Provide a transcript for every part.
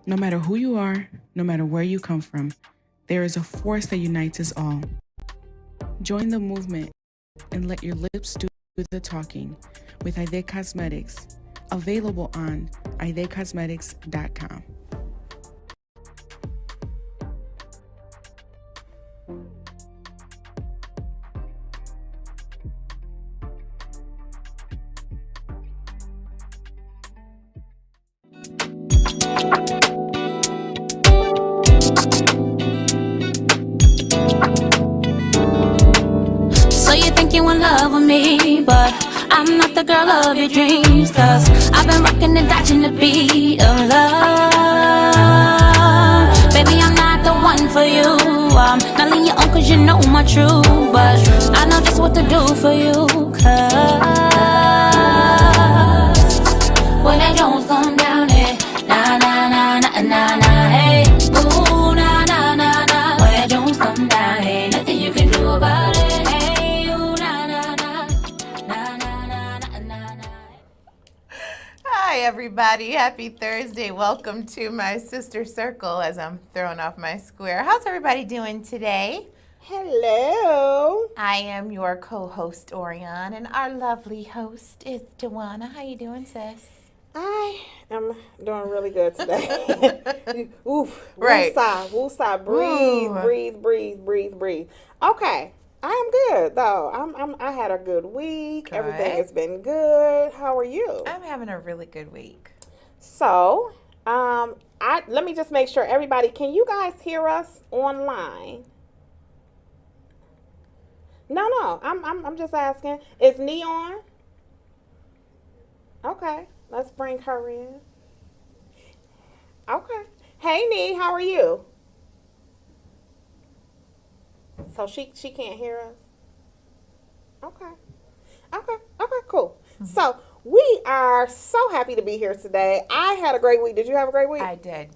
No matter who you are, no matter where you come from, there is a force that unites us all. Join the movement and let your lips do the talking with Aide Cosmetics, available on aidecosmetics.com. So you think you in love with me, but I'm not the girl of your dreams. Cause I've been rocking and dodging the beat of love. Baby, I'm not the one for you. I'm not letting you on cause you know my truth. But I know just what to do for you. Cause when that Jones come down, na na na na na na, hey, ooh, na na na na. When that Jones come down, ain't nothing you can do about it. Hi, everybody. Happy Thursday. Welcome to my sister circle as I'm throwing off my square. How's everybody doing today? Hello. I am your co-host, Orion, and our lovely host is Joanna. How you doing, sis? I am doing really good today. Oof. Right. Woosah. Breathe. Okay. I am good though. I had a good week. Good. Everything has been good. How are you? I'm having a really good week. So, let me just make sure everybody, can you guys hear us online? No. I'm just asking. Is Nee on? Okay. Let's bring her in. Okay. Hey, Nee, how are you? So she can't hear us? Okay, cool. So we are so happy to be here today. I had a great week. Did you have a great week? I did.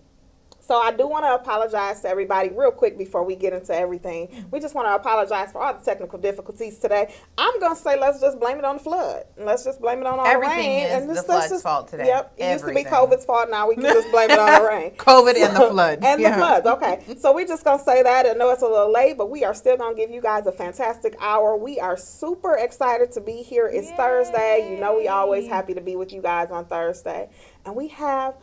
So I do want to apologize to everybody real quick before we get into everything. We just want to apologize for all the technical difficulties today. I'm going to say let's just blame it on the flood. Let's just blame it on all the rain. Everything is the flood's fault today. Yep. It Everything. used to be COVID's fault. Now we can just blame it on the rain. COVID and the flood. And the floods. Okay. So we're just going to say that. I know it's a little late, but we are still going to give you guys a fantastic hour. We are super excited to be here. It's Thursday. You know we always happy to be with you guys on Thursday. And we have,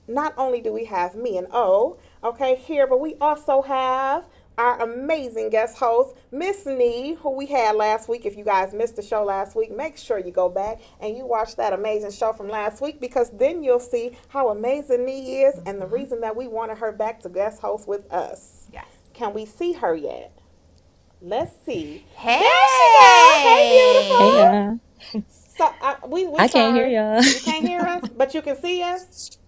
not only do we have me and O, okay, here, but we also have our amazing guest host, Miss Nee, who we had last week. If you guys missed the show last week, make sure you go back and you watch that amazing show from last week, because then you'll see how amazing Nee is and the reason that we wanted her back to guest host with us. Yes. Can we see her yet? Let's see. Hey. There she is. Hey, beautiful. Hey, y'all. So we I can't hear y'all. You can't hear us, but you can see us.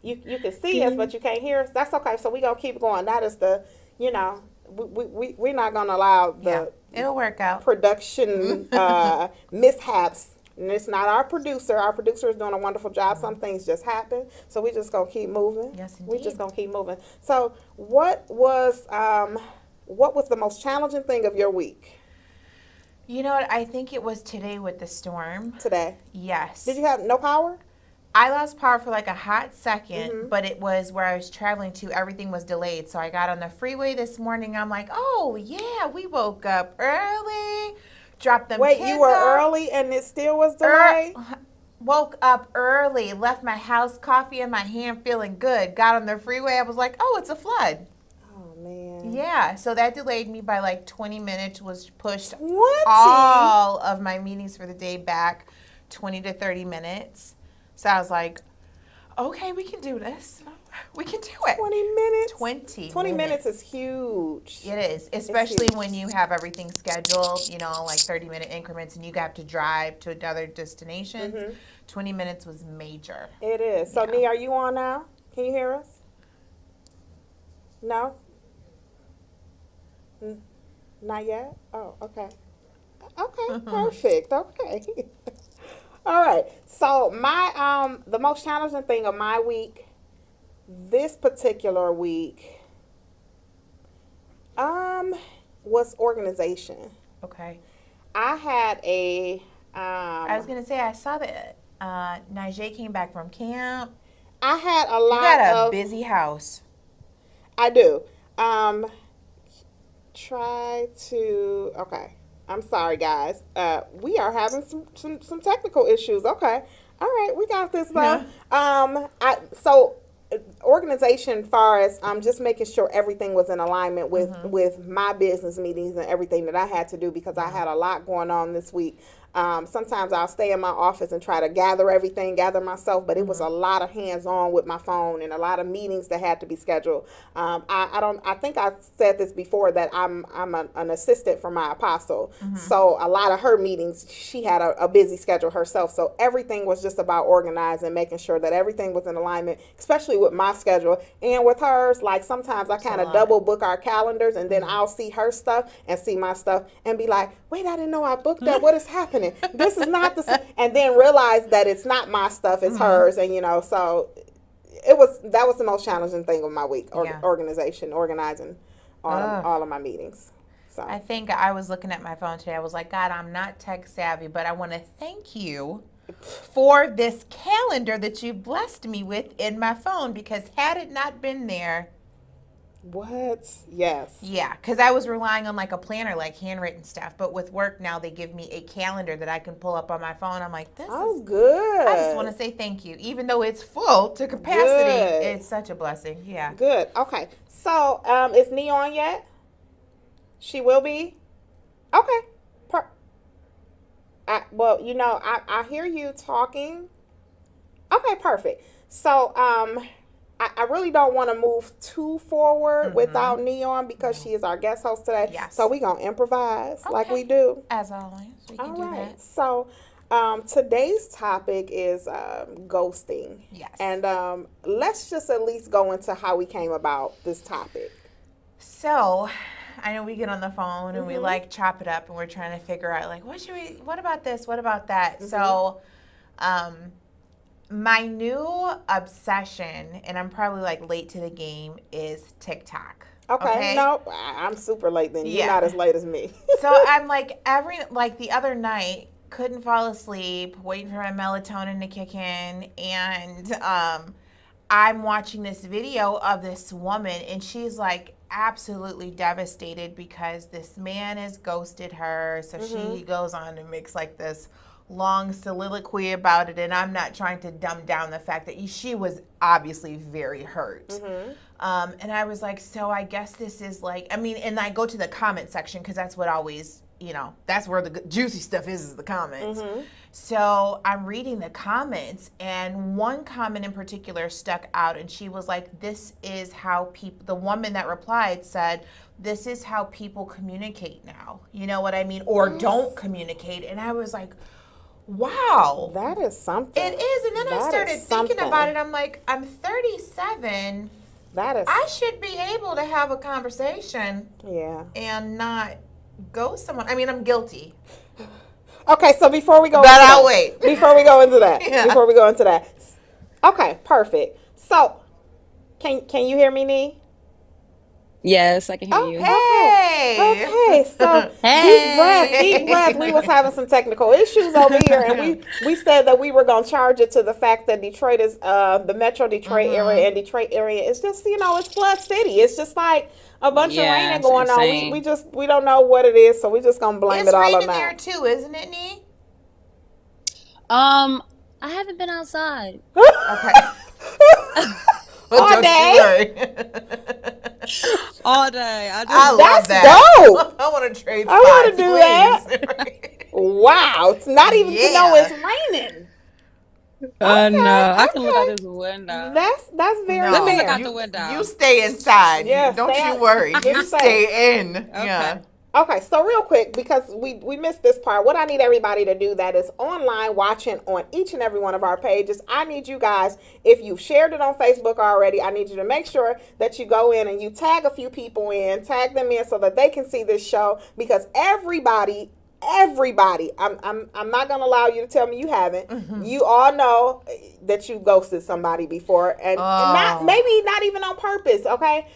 You can see us, but you can't hear us. That's okay. So we gonna keep going. That is the, we're not gonna allow the It'll work out. production mishaps. And it's not our producer. Our producer is doing a wonderful job. Some things just happen. So we just gonna keep moving. Yes, We indeed. just gonna keep moving. So what was the most challenging thing of your week You know what? I think it was today with the storm. today? Yes. Did you have no power? I lost power for like a hot second, but it was where I was traveling to. Everything was delayed. So I got on the freeway this morning. I'm like, oh, yeah, we woke up early, dropped them Wait, kids you were off. early and it still was delayed? Woke up early, left my house, coffee in my hand, feeling good. Got on the freeway. I was like, oh, it's a flood. Oh, man. Yeah, so that delayed me by like 20 minutes, was pushed 20? all of my meetings for the day back 20 to 30 minutes. So I was like, okay, we can do this. We can do it. 20 minutes? 20 minutes is huge. It is, especially when you have everything scheduled, like 30-minute increments, and you have to drive to another destination. 20 minutes was major. It is. So, Nee, are you on now? Can you hear us? No? Not yet? Oh, okay. Okay, perfect. Okay. All right. So, my the most challenging thing of my week, this particular week, was organization. Okay. I had I was going to say, I saw that Najee came back from camp. I had a You lot got a of. busy house. I do. Try to. Okay. I'm sorry, guys. We are having some technical issues. Okay. All right, we got this though. Organization far as just making sure everything was in alignment with my business meetings and everything that I had to do because I had a lot going on this week. Sometimes I'll stay in my office and try to gather myself, but it was a lot of hands-on with my phone and a lot of meetings that had to be scheduled. I think I said this before that I'm an assistant for my apostle. So a lot of her meetings, she had a busy schedule herself. So everything was just about organizing, making sure that everything was in alignment, especially with my schedule and with hers. Like sometimes I kind of double book our calendars and then I'll see her stuff and see my stuff and be like, wait, I didn't know I booked that. What is happening? This is not the same. And then realize that it's not my stuff, it's hers. And, so that was the most challenging thing of my week, organizing all of my meetings. So I think I was looking at my phone today. I was like, God, I'm not tech savvy, but I want to thank you for this calendar that you've blessed me with in my phone because had it not been there. What? Yes. Yeah, because I was relying on like a planner, like handwritten stuff. But with work now, they give me a calendar that I can pull up on my phone. I'm like, this is good. I just want to say thank you. Even though it's full to capacity, it's such a blessing. Yeah. Good. Okay. So, is Nee on yet? She will be? Okay. I hear you talking. Okay, perfect. So, I really don't want to move too forward without Neon because she is our guest host today. Yes. So we're going to improvise like we do. As always, we can do that. So today's topic is ghosting. Yes. And let's just at least go into how we came about this topic. So I know we get on the phone and we like chop it up and we're trying to figure out like, what about this? What about that? So, my new obsession, and I'm probably like late to the game, is TikTok. Okay. No, I'm super late then. You're not as late as me. So I'm like the other night, couldn't fall asleep, waiting for my melatonin to kick in, and I'm watching this video of this woman, and she's like absolutely devastated because this man has ghosted her. So she goes on and makes like this long soliloquy about it, and I'm not trying to dumb down the fact that she was obviously very hurt. And I was like, so I guess this is like, and I go to the comment section because that's what always, that's where the juicy stuff is the comments. So I'm reading the comments, and one comment in particular stuck out, and she was like, this is how people, the woman that replied said, this is how people communicate now. You know what I mean? Or don't communicate. And I was like, wow. That is something. It is. And then I started thinking about it. I'm like, I'm 37. I should be able to have a conversation. Yeah. And not ghost someone. I'm guilty. Okay, so before we go I'll wait. Before we go into that. Okay, perfect. So, can you hear me, Nee? Yes, I can hear you. Okay. So deep breath. We was having some technical issues over here, and we said that we were gonna charge it to the fact that Detroit is the Metro Detroit area, and Detroit area is just it's flood city. It's just like a bunch of rain going on. We don't know what it is, so we just gonna blame it all on that. It's raining there too, isn't it, Nee? I haven't been outside. Okay. All day. All day. I love that. Dope. I want to trade. I want to do that. Wow, it's not even to know it's raining. No, I can look out this window. That's very. Let me look out the window. You stay inside. Yeah, don't you worry. You stay in. Okay. Yeah. Okay, so real quick, because we missed this part, what I need everybody to do that is online watching on each and every one of our pages, I need you guys, if you've shared it on Facebook already, I need you to make sure that you go in and you tag a few people in, tag them in so that they can see this show, because everybody, I'm not going to allow you to tell me you haven't. You all know that you ghosted somebody before, and not even on purpose, okay?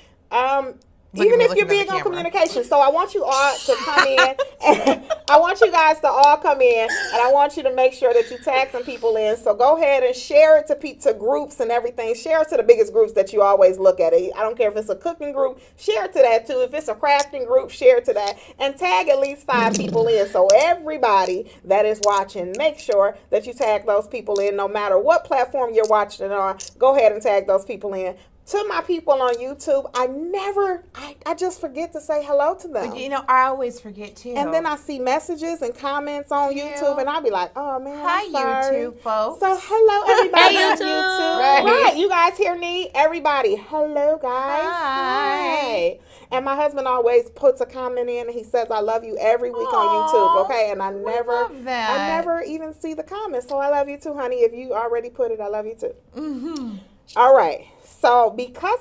Even if you're big on communication. So I want you all to come in. And I want you guys to all come in. And I want you to make sure that you tag some people in. So go ahead and share it to groups and everything. Share it to the biggest groups that you always look at. I don't care if it's a cooking group. Share it to that too. If it's a crafting group, share it to that. And tag at least 5 people in. So everybody that is watching, make sure that you tag those people in no matter what platform you're watching it on. Go ahead and tag those people in. To my people on YouTube, I just forget to say hello to them. You know, I always forget too. And then I see messages and comments on YouTube, and I'll be like, oh man, I'm sorry. YouTube folks. So hello everybody Hey, on YouTube. YouTube. Right, you guys hear me? Everybody, hello guys. Hi. And my husband always puts a comment in, and he says, I love you every week on YouTube, okay? And I love that. never even see the comments. So I love you too, honey. If you already put it, I love you too. Mm-hmm. All right. So because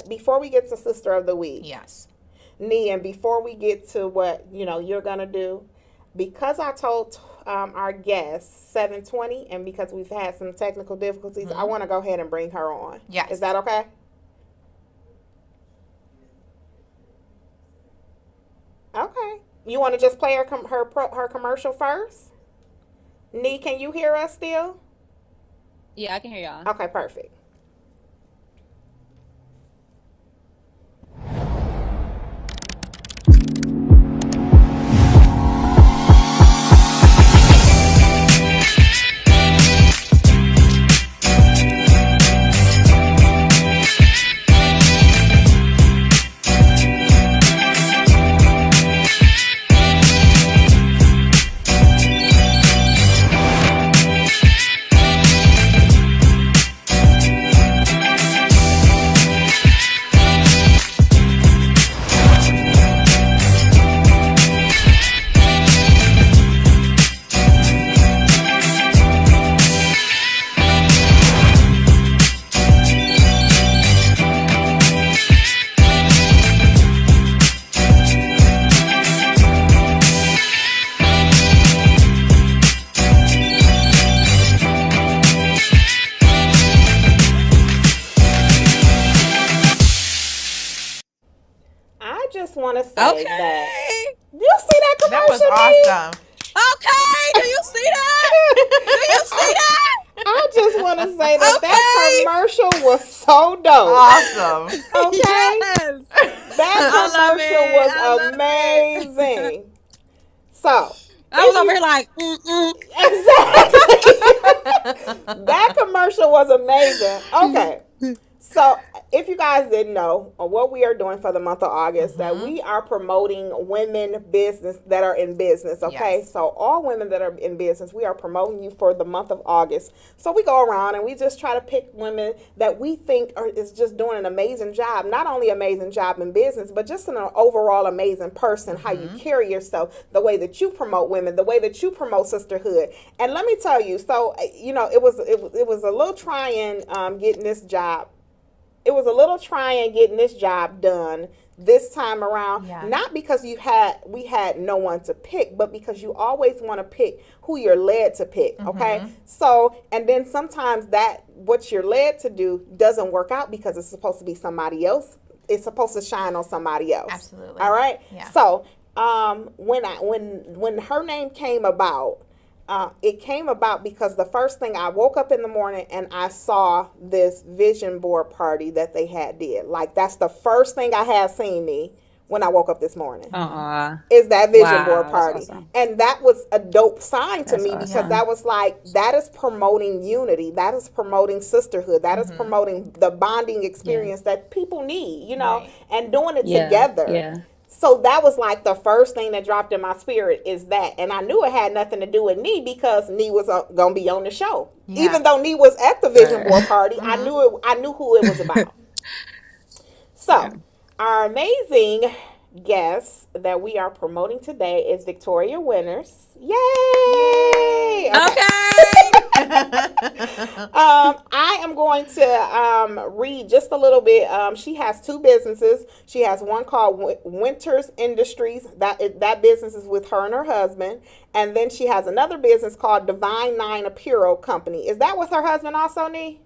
before we get to Sister of the Week, Yes. Nee, and before we get to what, you're going to do, because I told our guest 7:20, and because we've had some technical difficulties, I want to go ahead and bring her on. Yes. Is that okay? Okay. You want to just play her commercial first? Nee, can you hear us still? Yeah, I can hear y'all. Okay, perfect. Want to say that you see that commercial? That was awesome. Okay, do you see that? Do you see that? I just want to say that that commercial was so dope. Awesome. Okay, Yes. that commercial was amazing. So I was over here like, exactly. That commercial was amazing. Okay. So, if you guys didn't know, what we are doing for the month of August, that we are promoting women business that are in business, okay? Yes. So, all women that are in business, we are promoting you for the month of August. So, we go around and we just try to pick women that we think is just doing an amazing job. Not only amazing job in business, but just an overall amazing person, how you carry yourself, the way that you promote women, the way that you promote sisterhood. And let me tell you, so, it was a little trying getting this job. It was a little trying getting this job done this time around. Yeah. Not because we had no one to pick, but because you always want to pick who you're led to pick, okay? So, and then sometimes that what you're led to do doesn't work out because it's supposed to be somebody else. It's supposed to shine on somebody else. Absolutely. All right? Yeah. So, when her name came about, it came about because the first thing I woke up in the morning and I saw this vision board party that they did. Like, that's the first thing I had seen when I woke up this morning. Is that vision board party. Awesome. And that was a dope sign to me awesome. because that was like, that is promoting unity. That is promoting sisterhood. That is promoting the bonding experience that people need, Right. and doing it together. Yeah. So that was like the first thing that dropped in my spirit is that. And I knew it had nothing to do with Nee because Nee was going to be on the show. Yeah. Even though Nee was at the vision board party, I knew who it was about. So our amazing guest that we are promoting today is Victoria Winters. Yay! I am going to read just a little bit. She has 2 businesses. She has one called Winters Industries. That business is with her and her husband. And then she has another business called Divine 9 Apparel Company. Is that with her husband also, Nee?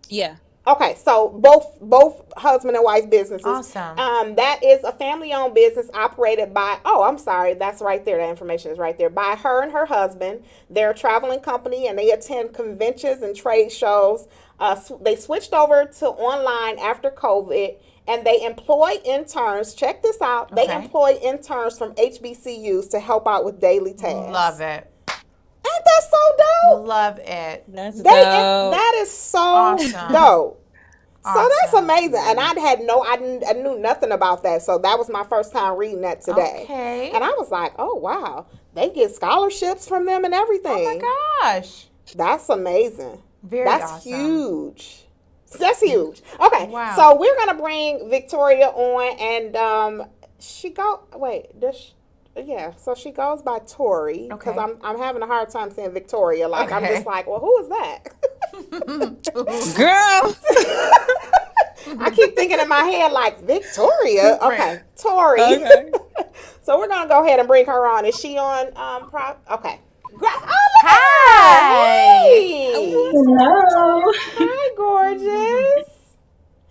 Yeah. Okay, so both husband and wife businesses. Awesome. That is a family owned business operated by. Oh, I'm sorry, that's right there. That information is right there. By her and her husband. They're a traveling company, and they attend conventions and trade shows. They switched over to online after COVID, and they employ interns. Check this out. They Okay. employ interns from HBCUs to help out with daily tasks. Love it. Ain't that so dope? Love it. That's They, dope. that is so Awesome. dope. So that's Awesome. amazing, and I knew nothing about that. So that was my first time reading that today, Okay. and I was like, oh wow, they get scholarships from them and everything. Oh my gosh. That's amazing. Very That's awesome. huge. That's huge. Okay, Wow. so we're gonna bring Victoria on, and yeah, so she goes by Tori because Okay. I'm having a hard time saying Victoria. Like I'm Okay. just like, well, who is that? Girl. I keep thinking in my head like Victoria. Okay, Right. Tori. Okay. So we're gonna go ahead and bring her on. Is she on? Okay. Oh, look at Hi. her. Hey. Hello. Hi, gorgeous.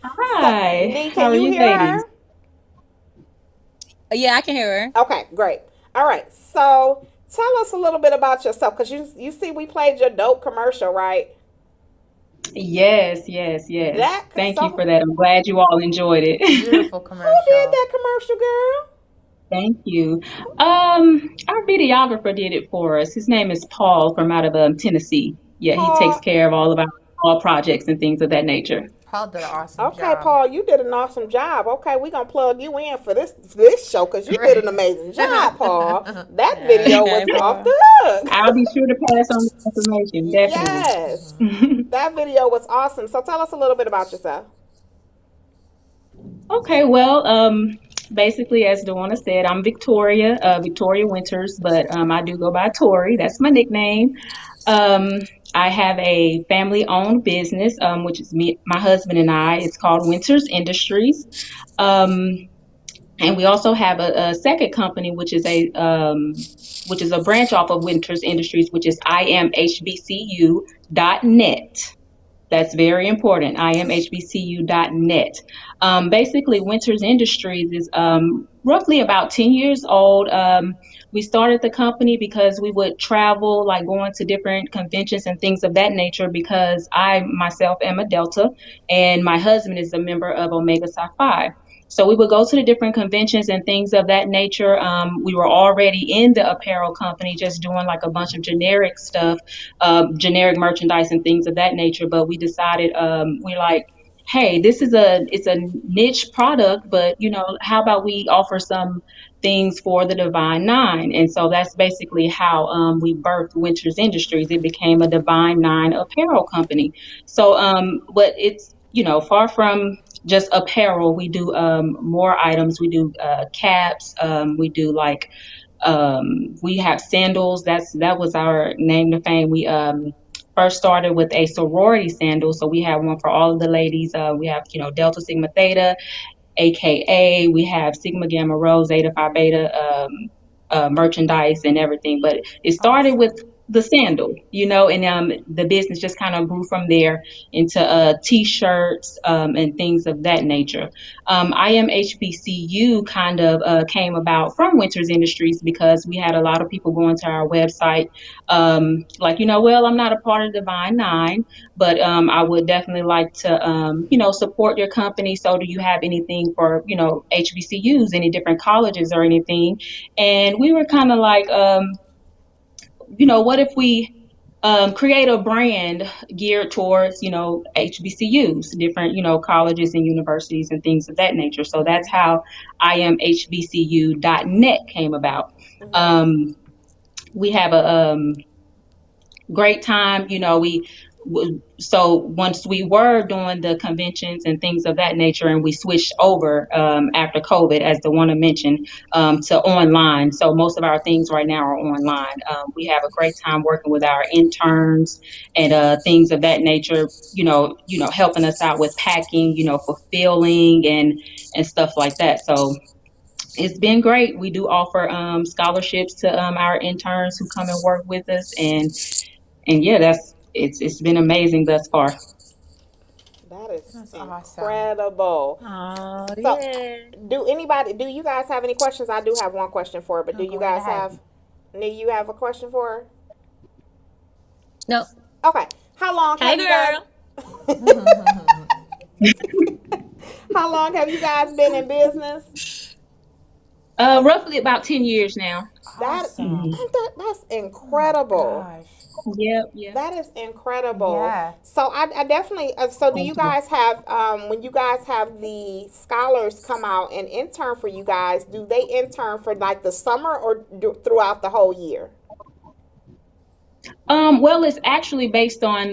Hi. Nee, How can are you you hear ladies? her? Yeah, I can hear her. Okay, great. All right. So tell us a little bit about yourself, because you see we played your dope commercial, right? Yes. That Thank so you for that. I'm glad you all enjoyed it. Beautiful who commercial. did that commercial, girl? Thank you. Our videographer did it for us. His name is Paul from out of Tennessee. Yeah, he takes Paul. care of all projects and things of that nature. Paul did an awesome Okay, job. Paul, you did an awesome job. Okay, we're gonna plug you in for this show because you did an amazing job, Paul. That video was Okay, off Paul. the hook. I'll be sure to pass on the information, Yes, definitely. that video was awesome. So tell us a little bit about yourself. Okay, well, basically, as Dawana said, I'm Victoria, Victoria Winters, but I do go by Tori. That's my nickname. Um, I have a family-owned business, which is me, my husband and I. It's called Winters Industries. Um, and we also have a second company, which is a branch off of Winters Industries, which is imhbcu.net. That's very important. imhbcu.net. Basically, Winters Industries is roughly about 10 years old. We started the company because we would travel, like going to different conventions and things of that nature, because I myself am a Delta and my husband is a member of Omega Psi Phi. So we would go to the different conventions and things of that nature. We were already in the apparel company, just doing like a bunch of generic stuff, generic merchandise and things of that nature. But we decided, we're like, hey, it's a niche product, but how about we offer some things for the Divine Nine? And so that's basically how we birthed Winters Industries. It became a Divine Nine apparel company. So, but it's far from just apparel. We do more items. We do caps. We do like we have sandals. That was our name to fame. We first started with a sorority sandal, so we have one for all of the ladies. We have Delta Sigma Theta, aka we have Sigma Gamma Rho, Zeta Phi Beta merchandise and everything. But it started with the sandal, and the business just kind of grew from there into t-shirts and things of that nature. I am HBCU kind of came about from Winters Industries because we had a lot of people going to our website like, well, I'm not a part of Divine Nine, but I would definitely like to, support your company. So do you have anything for, HBCUs, any different colleges or anything? And we were kind of like, what if we create a brand geared towards, HBCUs, different, colleges and universities and things of that nature. So that's how imhbcu.net came about. We have a great time, so once we were doing the conventions and things of that nature, and we switched over after COVID, as Dawana mentioned, to online. So most of our things right now are online. We have a great time working with our interns and things of that nature. Helping us out with packing, fulfilling and stuff like that. So it's been great. We do offer scholarships to our interns who come and work with us, and yeah, it's been amazing thus far. That is That's awesome. incredible. Oh, So, yeah. do you guys have any questions? I do have one question for her, but do go you right guys ahead. have, Nee, you have a question for her? No. Okay. How long Hey, have you guys, girl. how long have you guys been in business? Roughly about 10 years now. That's Mhm. incredible. Gosh. Yep. That is incredible. Yeah. So I definitely. So do Thank you you. guys have when you guys have the scholars come out and intern for you guys? Do they intern for like the summer or throughout the whole year? Well, it's actually based on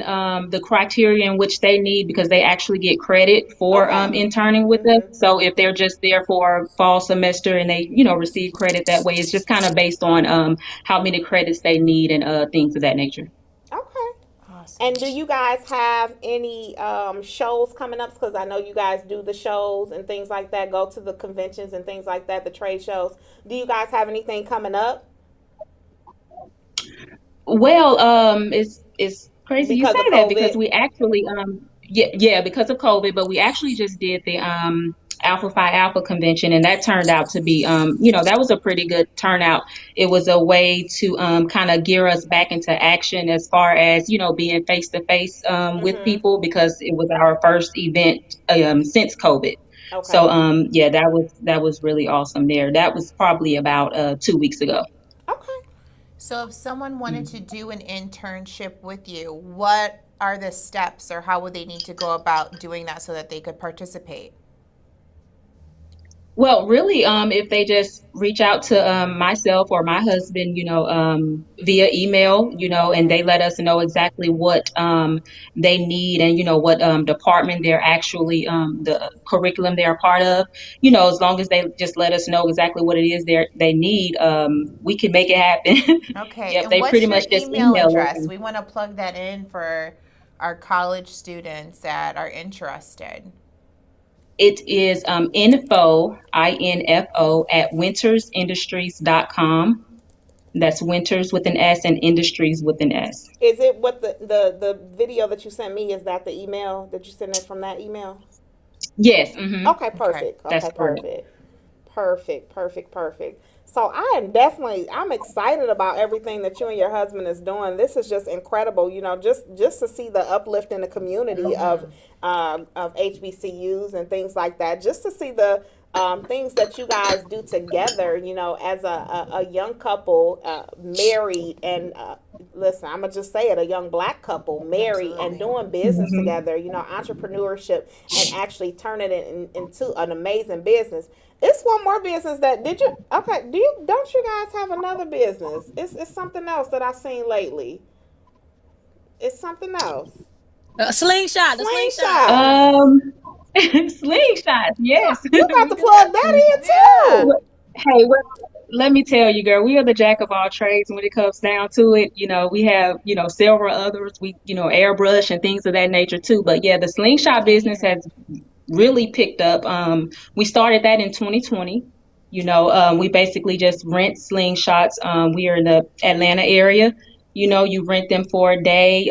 the criteria in which they need because they actually get credit for Okay. interning with us. So if they're just there for fall semester and they, receive credit that way, it's just kind of based on how many credits they need and things of that nature. Okay. Awesome. And do you guys have any shows coming up? Because I know you guys do the shows and things like that. Go to the conventions and things like that, the trade shows. Do you guys have anything coming up? Well, it's crazy you Because of say that because COVID? we actually because of COVID, but we actually just did the Alpha Phi Alpha convention and that turned out to be that was a pretty good turnout. It was a way to kind of gear us back into action as far as being face to face with people because it was our first event since COVID. Okay. So that was really awesome there. That was probably about 2 weeks ago. Okay. So if someone wanted to do an internship with you, what are the steps or how would they need to go about doing that so that they could participate? Well, really, if they just reach out to myself or my husband, via email, and they let us know exactly what they need and, what department they're actually, the curriculum they're a part of, as long as they just let us know exactly what it is they need, we can make it happen. Okay. Yep, And they what's pretty your much just email email us. address? We want to plug that in for our college students that are interested. It is info at wintersindustries.com. That's Winters with an S and Industries with an S. Is it what the video that you sent me? Is that the email that you sent it from that email? Yes. Mm-hmm. Okay, perfect. That's Okay, correct. Perfect. So I'm excited about everything that you and your husband is doing. This is just incredible. Just to see the uplift in the community of HBCUs and things like that. Just to see the things that you guys do together, as a young couple, married and listen, I'm gonna just say it, a young Black couple married and doing business together, entrepreneurship and actually turning it into an amazing business. It's one more business don't you guys have another business? It's something else that I've seen lately. It's something else. Slingshot. The slingshot. Slingshots, yes. You got to plug that in too. Hey, well, let me tell you, girl, we are the jack of all trades when it comes down to it. We have, several others. We, airbrush and things of that nature too. But yeah, the slingshot business has really picked up. We started that in 2020. We basically just rent slingshots. We are in the Atlanta area. You rent them for a day,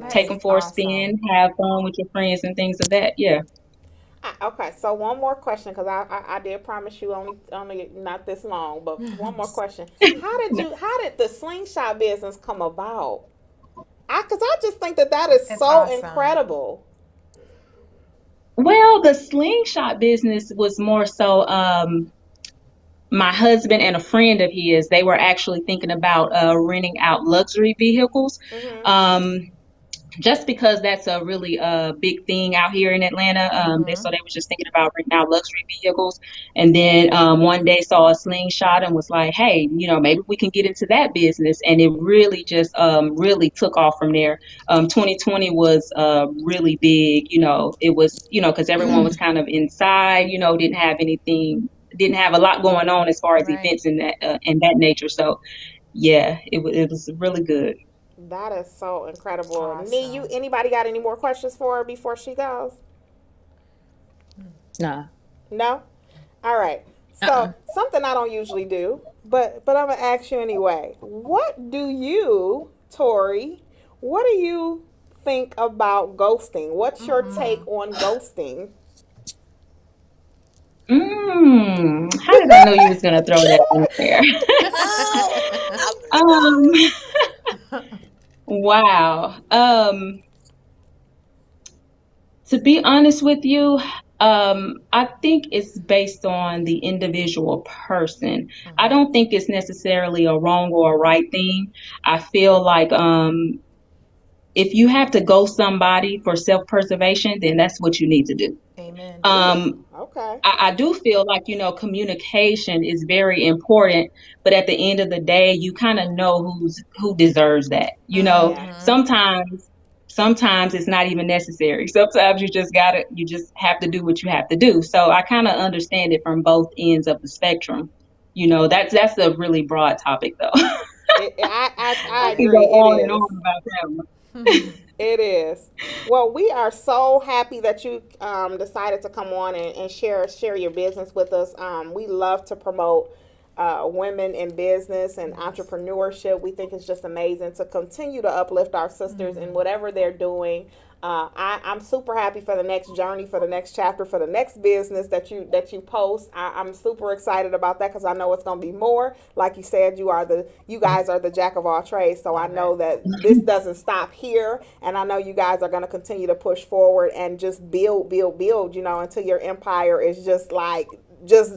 take them for a spin, have fun with your friends and things of that. Yeah. Okay, so one more question because I did promise you only not this long, but one more question. How did the slingshot business come about? Because I just think that is so awesome. incredible. Well, the slingshot business was more so my husband and a friend of his, they were actually thinking about renting out luxury vehicles. Just because that's a really big thing out here in Atlanta. So they were just thinking about renting out luxury vehicles. And then one day saw a slingshot and was like, hey, maybe we can get into that business. And it really just really took off from there. 2020 was really big. It was, because everyone was kind of inside, didn't have a lot going on as far as events and that nature. So yeah, it was really good. That is so incredible. Awesome. Anybody got any more questions for her before she goes? Nah. No? All right. So something I don't usually do, but I'm gonna ask you anyway. What do you, Tori? What do you think about ghosting? What's your take on ghosting? How did I know you was gonna throw that in there? Wow. To be honest with you, I think it's based on the individual person. I don't think it's necessarily a wrong or a right thing. I feel like if you have to ghost somebody for self-preservation, then that's what you need to do. Amen. Okay. I do feel like, communication is very important, but at the end of the day, you kind of know who deserves that. Yeah. Sometimes it's not even necessary. Sometimes you just have to do what you have to do. So I kind of understand it from both ends of the spectrum. That's a really broad topic though. I can agree. go on and on about that one. It is. Well, we are so happy that you decided to come on and share your business with us. We love to promote women in business and entrepreneurship. We think it's just amazing to continue to uplift our sisters in whatever they're doing. I'm super happy for the next journey, for the next chapter, for the next business that you post. I'm super excited about that because I know it's going to be more. Like you said, you guys are the jack of all trades. So I know that this doesn't stop here, and I know you guys are going to continue to push forward and just build, until your empire is just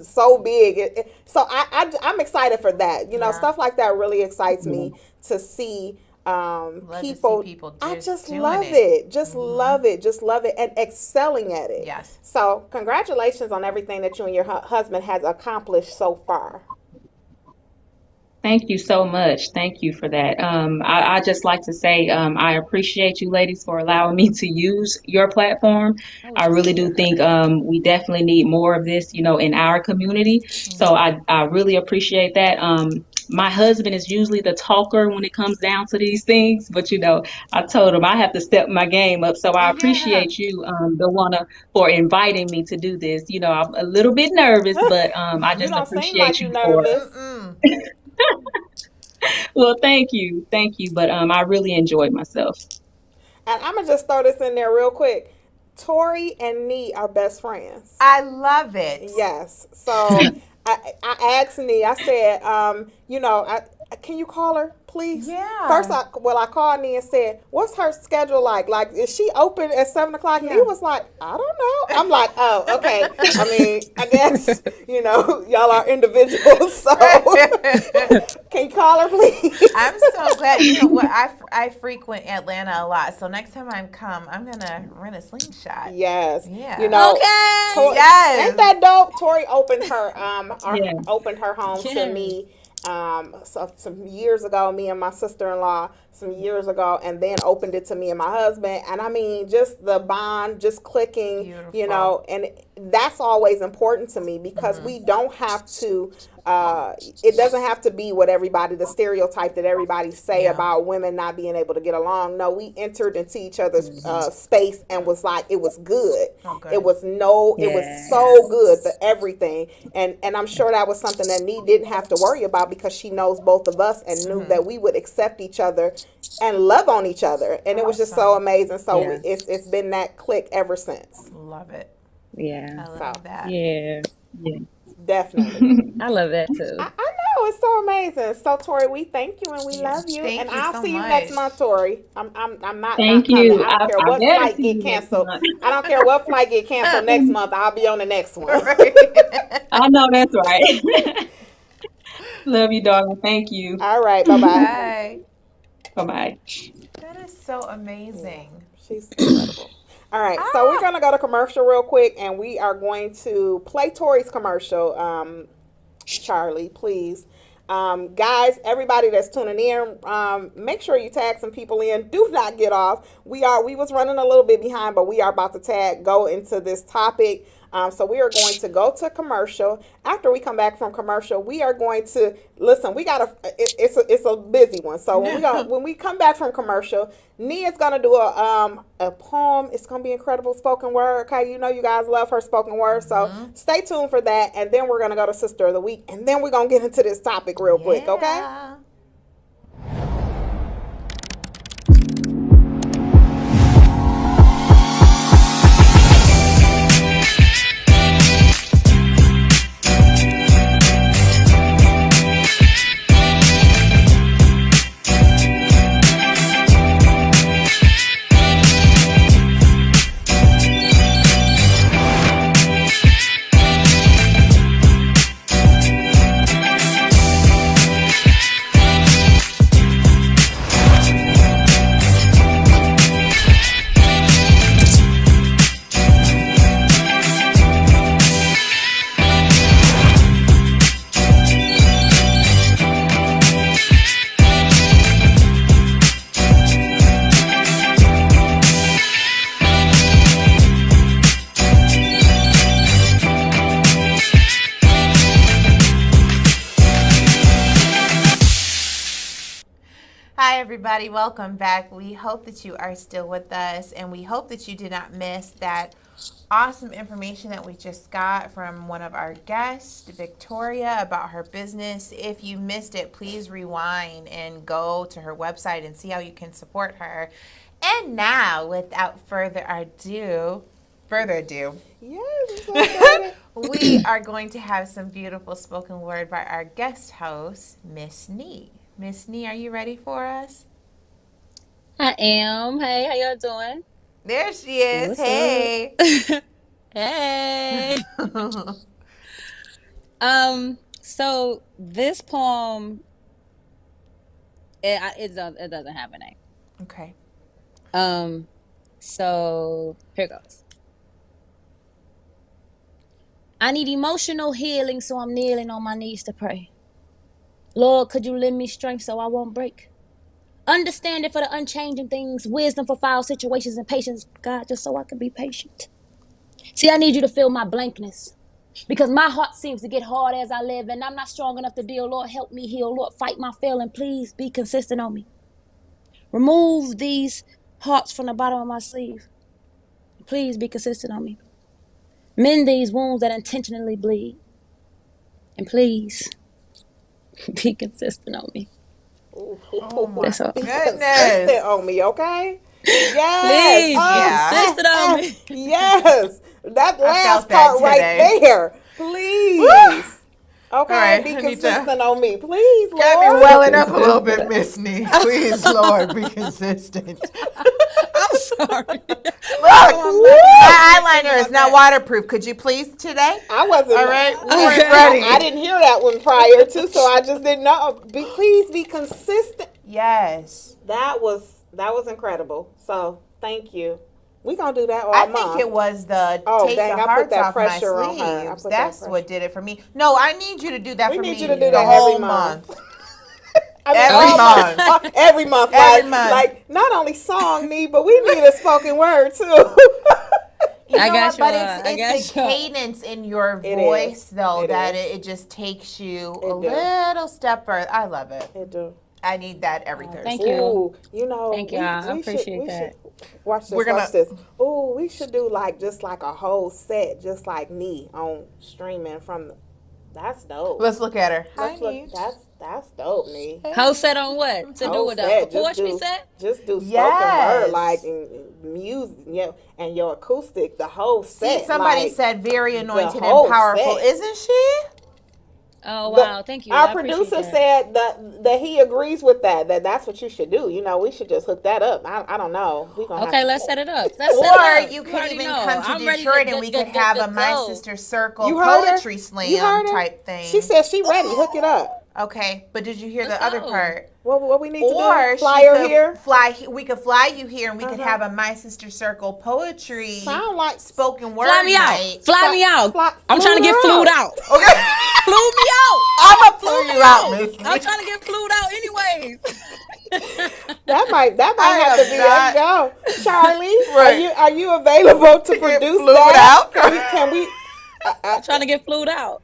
so big. So I'm excited for that. Stuff like that really excites me to see. People I just love it. Just love it and excelling at it. Yes. So congratulations on everything that you and your husband has accomplished so far. Thank you so much. Thank you for that. I just like to say I appreciate you ladies for allowing me to use your platform. I really do think we definitely need more of this, in our community. So I really appreciate that. My husband is usually the talker when it comes down to these things, but I told him I have to step my game up. So I appreciate you, Dawana, for inviting me to do this. I'm a little bit nervous, but I just appreciate you for it. Well, thank you, but I really enjoyed myself. And I'm gonna just throw this in there real quick. Tori and Nee are best friends. I love it. Yes. So I asked Nee. I said, can you call her, please? Yeah. First, I called Nee and said, what's her schedule like? Like, is she open at 7 o'clock? Yeah. Nee was like, I don't know. I'm like, oh, okay. I mean, I guess, y'all are individuals. So can you call her, please? I'm so glad. You know what? I frequent Atlanta a lot. So next time I come, I'm going to rent a slingshot. Yes. Yeah. Okay. Yes. Ain't that dope? Tori opened her home to me. Some years ago, me and my sister-in-law, and then opened it to me and my husband. And I mean, just the bond, just clicking, Beautiful. And that's always important to me because we don't have to, it doesn't have to be the stereotype that everybody say about women not being able to get along. No, we entered into each other's space and was like, it was good. Okay. It was so good, everything. And I'm sure that was something that Nee didn't have to worry about because she knows both of us and knew that we would accept each other and love on each other. And it was just so amazing. So it's been that click ever since. Love it. Yeah. I love that. Yeah. Definitely. I love that too. I know, it's so amazing. So Tori, we thank you and we love you. Thank and you I'll so see you much. next month, Tori. I'm not Thank not you. coming. I don't care what flight get canceled. I don't care what flight get canceled next month. I'll be on the next one. I know that's right. Love you, darling. Thank you. All right. Bye-bye. Bye. Bye-bye. That is so amazing. She's incredible. All right, so we're going to go to commercial real quick, and we are going to play Tori's commercial. Charlie, please. Guys, everybody that's tuning in, make sure you tag some people in. Do not get off. We was running a little bit behind, but we are about to go into this topic. So we are going to go to commercial. After we come back from commercial, we are going to listen. It's a busy one. So when we come back from commercial, Nia's gonna do a poem. It's gonna be incredible spoken word. Okay, you guys love her spoken word. So stay tuned for that. And then we're gonna go to Sister of the Week, and then we're gonna get into this topic real quick. Okay. everybody. Welcome back. We hope that you are still with us, and we hope that you did not miss that awesome information that we just got from one of our guests, Victoria, about her business. If you missed it, please rewind and go to her website and see how you can support her. And now, without further ado, Yes. we are going to have some beautiful spoken word by our guest host, Miss Nee. Miss Nee, are you ready for us? I am. Hey, how y'all doing? There she is. What's Hey. Hey. So this poem, it doesn't have a name. Okay. So here goes. I need emotional healing, so I'm kneeling on my knees to pray. Lord, could you lend me strength so I won't break? Understanding for the unchanging things, wisdom for foul situations, and patience, God, just so I can be patient. See, I need you to fill my blankness, because my heart seems to get hard as I live, and I'm not strong enough to deal. Lord, help me heal. Lord, fight my failing. Please be consistent on me. Remove these hearts from the bottom of my sleeve. Please be consistent on me. Mend these wounds that intentionally bleed. And please be consistent on me. Oh my That's all. goodness. Consistent on me, okay? Yes. Please Yeah. be consistent on me. Yes. That last felt that part right today. there. Please. Okay, right, be I need to- consistent on me. Please, Lord. Got me welling up a little bit, Miss Nee. Please, Lord, be consistent. I'm sorry. Look, my eyeliner is not waterproof. Could you please today? I wasn't All right, we Okay. weren't ready. I didn't hear that one prior to, so I just didn't know. Please be consistent. Yes. That was incredible. So thank you. We gonna do that all I month. think it was the Oh, take dang, the I put hearts that off my pressure on her. I sleeves. put that That's pressure. what did it for me. No, I need you to do that We for need me you to do the that whole every month. I Every all month. every month. Every like, month. Like not only song need, but we need a spoken word too. You I know got what? But you. it's the cadence in your It voice, is. though, It that is. it just takes you It a do. little step further. I love it. It do. I need that every Thursday. Thank you. Ooh, you know, Thank you. I appreciate that. Watch this. We're gonna- Watch this. Ooh, we should do just like a whole set, just like me on streaming from. That's dope. Let's look at her. Let's Hi, look. Nee. That's dope, Nee. Whole set on what? To do Whole with set, a poetry set? Just do spoken Yes. word, like in music, yeah, and your acoustic, the whole set. See, somebody like, said very anointed and whole powerful. set. Isn't she? Oh, wow. Thank you. Our I appreciate producer that. said that he agrees with that's what you should do. You know, we should just hook that up. I don't know. We gonna Okay, have let's to, set it up. Let's Or set it up. you could already even know. come to I'm ready Detroit and we could have a My go. Sister Circle You heard her? poetry You slam heard her? type thing. She said she ready. Hook it up. Okay, but did you hear Let's the other go. part? What we need to Or do? she Flyer could here. we could fly you here, and we could Uh-huh. have a My Sister Circle poetry Sound like spoken word Fly me out. night. Fly me out. I'm trying to get flew flued out. Okay, Flew me out. I'ma flew you out, Miss. I'm trying to get flued out anyways. That might I have to am be not- a go. Charlie, Right. are you available to get produce flued that? out? Can we I'm trying to get flued out.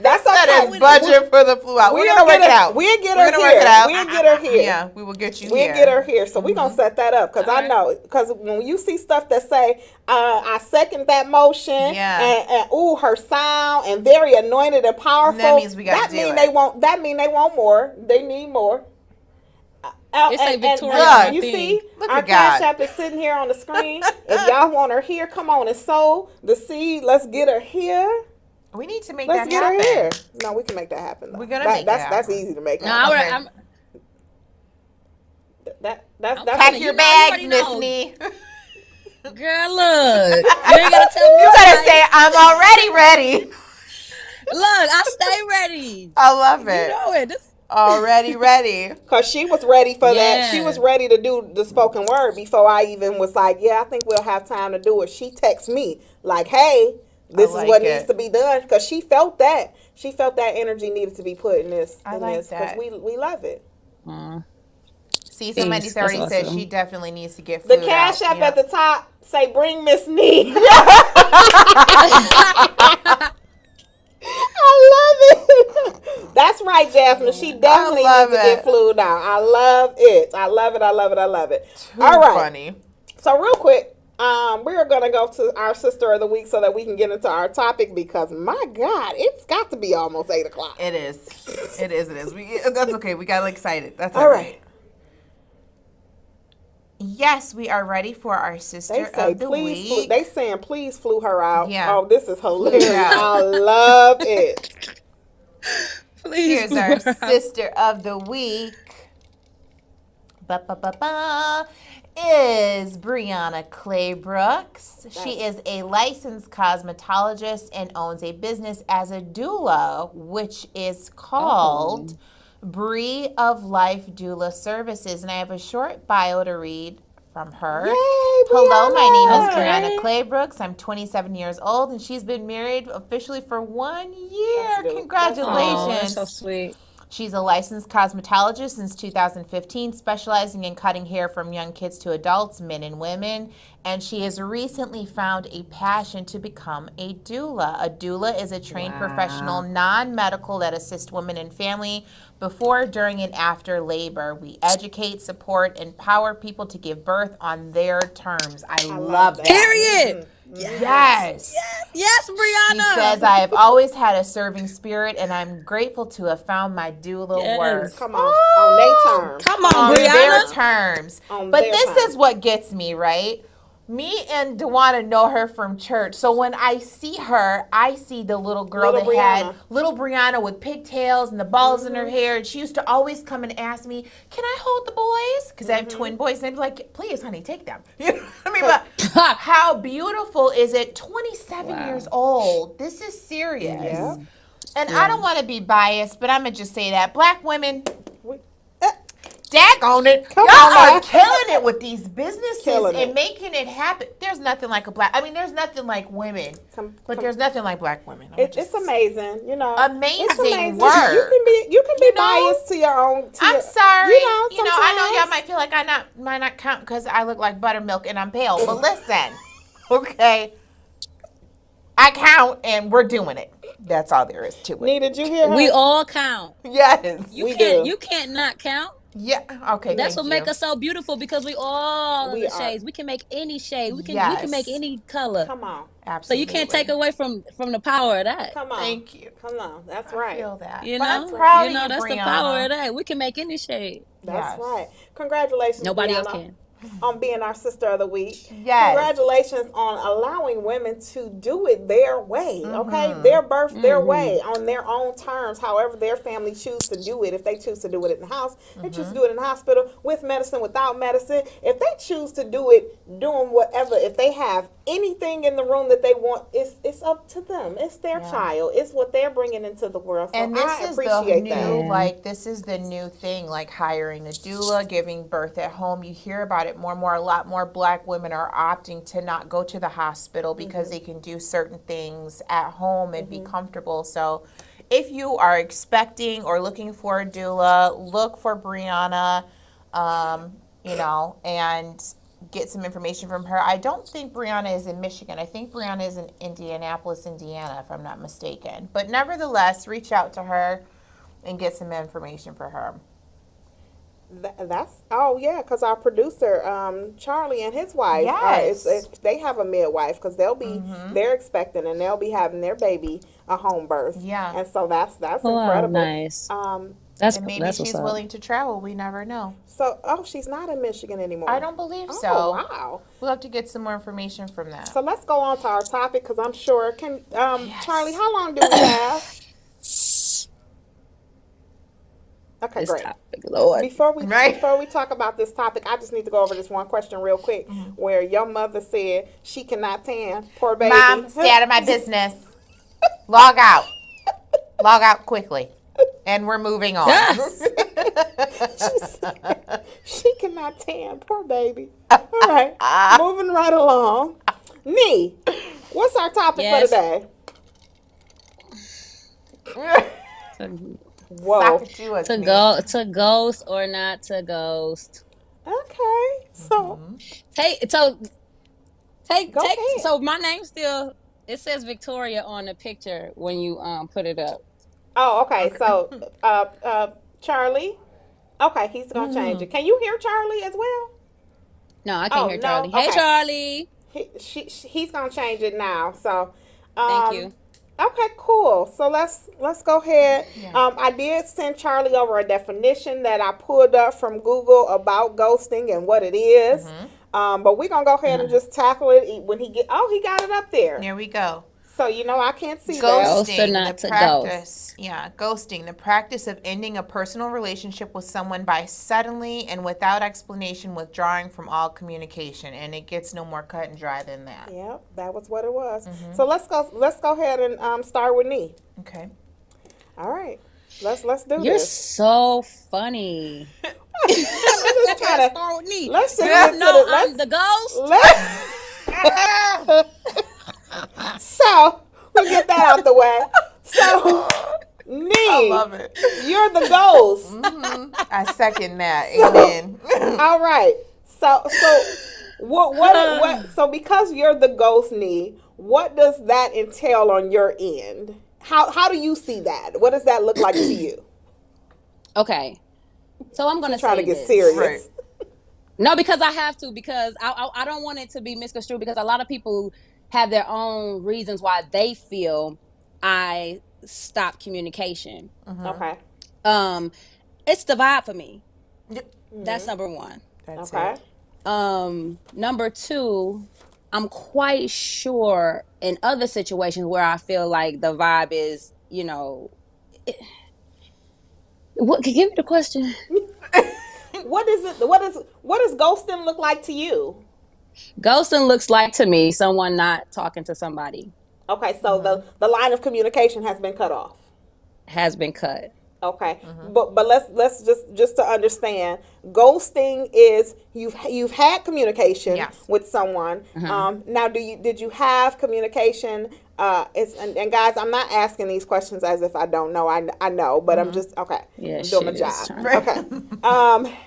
that's That okay. is budget for the flew out. We're gonna work it out. We'll get We're her gonna work here. it out. We'll get her here. Yeah, we will get you We'll here. get her here. So we're going to set that up because I Alright. know. Because when you see stuff that say, I second that motion, Yeah. and ooh, her sound, and very anointed and powerful. That means we gotta that do mean it. That mean they want more. They need more. It say Victoria on and the you thing. see, Look our at Cash God. App is sitting here on the screen. If y'all want her here, come on and sow the seed. Let's get her here. We need to make Let's that get happen. her here. No, we can make that happen. Though. We're gonna That- make it that's happen. easy to make. No, happen. Okay. I'm That's Pack You your know, you bags, already Miss know. Nee. girl, look. You ain't gotta tell me. You better twice. say I'm already ready. Look, I stay ready. I love You it. know it. This- Already ready. Cause she was ready for that. Yeah. She was ready to do the spoken word before I even was like, yeah, I think we'll have time to do it. She texted me like, hey, this like is what it. needs to be done. Cause she felt that. She felt that energy needed to be put in this. I in like this, that. Cause we love it. See, somebody Thanks. already That's said awesome. she definitely needs to get The flued Cash out. App Yeah. at the top say bring Miss Nee. I love it. That's right, Jasmine. She definitely love needs to get it. flued out. I love it. I love it. I love it. I love it. Too All right. funny. So real quick, we're gonna go to our sister of the week so that we can get into our topic because my God, it's got to be almost 8:00. It is. It is. That's okay. We got excited. That's All right. Yes, we are ready for our sister They say of the please. week. They saying please flew her out. Yeah. Oh, this is hilarious. Yeah. I love it. Please. Here's our sister of the week. Is Brianna Claybrooks. She is a licensed cosmetologist and owns a business as a doula, which is called Bree of Life Doula Services. And I have a short bio to read from her. Yay, Hello, my name is Brianna. Brianna Claybrooks. I'm 27 years old, and she's been married officially for 1 year. That's dope. Congratulations. Oh, that's so sweet. She's a licensed cosmetologist since 2015, specializing in cutting hair from young kids to adults, men and women. And she has recently found a passion to become a doula. A doula is a trained professional, non-medical that assists women and family before, during, and after labor. We educate, support, empower people to give birth on their terms. I love that. Period. Yes. Yes, She Brianna. says, I have always had a serving spirit, and I'm grateful to have found my doula Yes. work. Come on their terms. Come on, On their Brianna. terms. On But their this terms. is what gets me, right? Me and Dewana know her from church. So when I see her, I see the little girl Little that had Brianna. little Brianna with pigtails and the balls in her hair. And she used to always come and ask me, can I hold the boys? Because I have twin boys. And I'd be like, please, honey, take them. You know what I mean? But how beautiful is it? 27 years old. This is serious. Yeah. And I don't want to be biased, but I'm going to just say that. Black women, We- daggone it. Come Y'all on are now. killing it with these businesses Killing and it. making it happen. There's nothing like there's nothing like women, but there's nothing like black women. It's amazing, you know. Amazing It's amazing. work. You can be know? biased to your own. I'm sorry. You know, I know y'all sometimes. might feel like I might not count because I look like buttermilk and I'm pale. But listen, okay, I count and we're doing it. That's all there is to it. Nee, did you hear her? We all count. Yes. You We can't. do. You can't not count. Yeah. Okay. That's thank what makes you. us so beautiful because we all We in the are. shades. We can make any shade. We can Yes. make any color. Come on. So Absolutely. you can't take away from the power of that. Come on. Thank you. Come on. That's I right. feel that. You But know, I'm proud you of know you, that's the Brianna. power of that. We can make any shade. That's Yes. right. Congratulations, Nobody else Brianna, can. on being our sister of the week. Yes. Congratulations on allowing women to do it their way. Okay, Mm-hmm. their birth, their way, on their own terms. However, their family choose to do it. If they choose to do it in the house, they choose to do it in the hospital, with medicine, without medicine. If they choose to do it, doing whatever. If they have anything in the room that they want, it's up to them. It's their child. It's what they're bringing into the world. So And this I is the appreciate new, that. this is the new thing, like hiring a doula, giving birth at home. You hear about it more and more. A lot more black women are opting to not go to the hospital because they can do certain things at home and be comfortable. So if you are expecting or looking for a doula, look for Brianna, and get some information from her. I don't think Brianna is in Michigan. I think Brianna is in Indianapolis, Indiana, if I'm not mistaken. But nevertheless, reach out to her and get some information for her. Because our producer Charlie and his wife, Yes. they have a midwife because they're expecting and they'll be having their baby a home birth. Yeah. And so that's Oh, incredible. nice. That's And maybe that's she's what's up. willing to travel. We never know. so she's not in Michigan anymore. I don't believe Oh, so. wow. We'll have to get some more information from that. So let's go on to our topic because I'm sure Charlie, how long do we have? Okay, This great. topic, Lord. Before we Right. talk about this topic, I just need to go over this one question real quick. Where your mother said she cannot tan, poor baby. Mom, stay out of my business. Log out. Log out quickly. And we're moving on. Yes. She cannot tan, poor baby. All right, moving right along. Nee, what's our topic Yes. for today? Whoa. Sock it to us, To me. go to ghost or not to ghost. Okay, so Take Go ahead. so my name still, it says Victoria on the picture when you put it up. Oh, okay. So, Charlie. Okay, he's gonna change it. Can you hear Charlie as well? No, I Oh can't hear no. Charlie. Hey, Okay. Charlie. He's gonna change it now. So, Thank you. okay, cool. So let's go ahead. Yeah. I did send Charlie over a definition that I pulled up from Google about ghosting and what it is. But we're gonna go ahead and just tackle it when he get. Oh, he got it up there. There we go. So I can't see that. Ghost or Ghosting, not the to ghost. practice. Yeah, ghosting, the practice of ending a personal relationship with someone by suddenly and without explanation withdrawing from all communication. And it gets no more cut and dry than that. Yep, that was what it was. So let's go ahead and start with me. Okay. All right. Let's do You're this. so funny. Let's try to Start with me. let's just You get to know the I'm the ghost. let's so we get that out the way. So I love Nee, it. you're the ghost. I second that. Amen. All right. So what so because you're the ghost, Nee, what does that entail on your end? How do you see that? What does that look like to you? Okay. So I'm gonna Trying say to get this. serious. Right. No, because I have to, because I don't want it to be misconstrued, because a lot of people have their own reasons why they feel I stopped communication. Okay. It's the vibe for me. Mm-hmm. That's number one. That's Okay. it. Number two, I'm quite sure in other situations where I feel like the vibe is, what? Give me the question. What is it? What does ghosting look like to you? Ghosting looks like to me someone not talking to somebody Okay, so the line of communication has been cut off. has been cut. Okay, but let's just to understand, ghosting is you've had communication Yes. with someone. Now, did you have communication? And guys, I'm not asking these questions as if I don't know. I know, but I'm just okay. Yeah, I'm doing my shit, job. it's trying- Okay.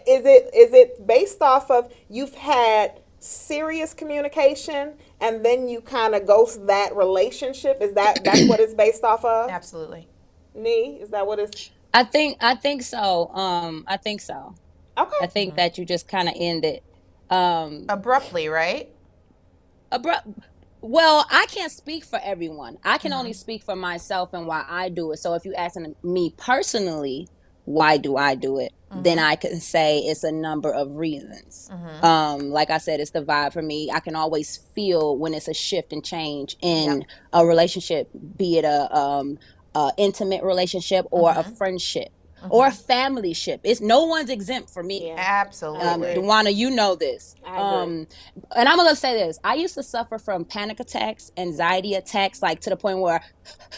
Is it based off of you've had serious communication and then you kind of ghost that relationship? That's what it's based off of? Absolutely. Nee, is that what it's? I think so. I think so. Okay. I think that you just kind of end it. Abruptly, right? Well, I can't speak for everyone. I can only speak for myself and why I do it. So if you asking me personally, why do I do it? Then I can say it's a number of reasons. Like I said, it's the vibe for me. I can always feel when it's a shift and change in a relationship, be it a intimate relationship or a friendship or a family ship. It's no one's exempt for me. Yeah. Absolutely. Duana, you know this. I agree. And I'm gonna say this. I used to suffer from panic attacks, anxiety attacks, like to the point where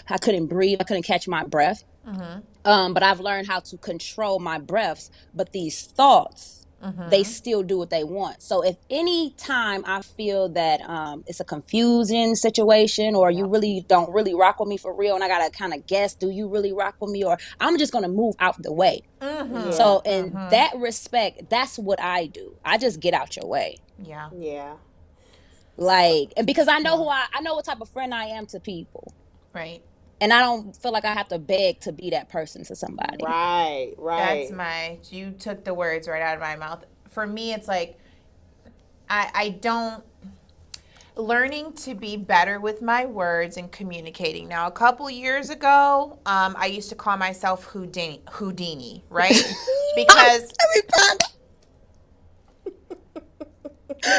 I couldn't breathe, I couldn't catch my breath. But I've learned how to control my breaths. But these thoughts, they still do what they want. So if any time I feel that it's a confusing situation, or you really don't really rock with me for real, and I gotta kind of guess, do you really rock with me, or I'm just gonna move out the way. So in that respect, that's what I do. I just get out your way. Yeah. Yeah. Like, and because I know I know what type of friend I am to people. Right. And I don't feel like I have to beg to be that person to somebody. Right. You took the words right out of my mouth. For me, it's like, I don't, learning to be better with my words and communicating. Now, a couple years ago, I used to call myself Houdini, right? Because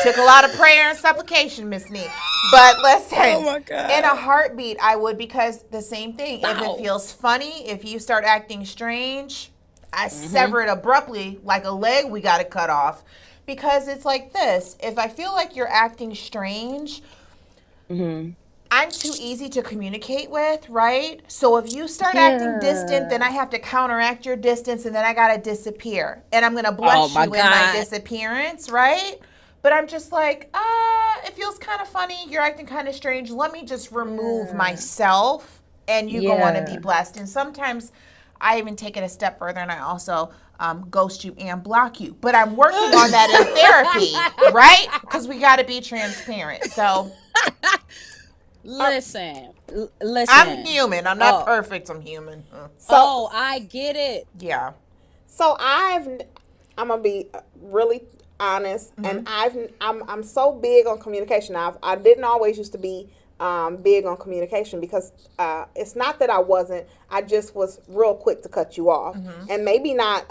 took a lot of prayer and supplication, Miss Nee. But listen, in a heartbeat, I would, because the same thing. If it feels funny, if you start acting strange, I sever it abruptly, like a leg we got to cut off. Because it's like this. If I feel like you're acting strange, I'm too easy to communicate with, right? So if you start acting distant, then I have to counteract your distance, and then I got to disappear. And I'm going to bless you in my disappearance, right? But I'm just like, it feels kind of funny. You're acting kind of strange. Let me just remove myself, and you go on and be blessed. And sometimes I even take it a step further, and I also ghost you and block you. But I'm working on that in therapy, right? Because we got to be transparent. So Listen. I'm human. I'm not Oh. perfect. I'm human. Oh, I get it. Yeah. So I'm gonna be really honest, and I'm so big on communication. I didn't always used to be big on communication because it's not that I wasn't. I just was real quick to cut you off, and maybe not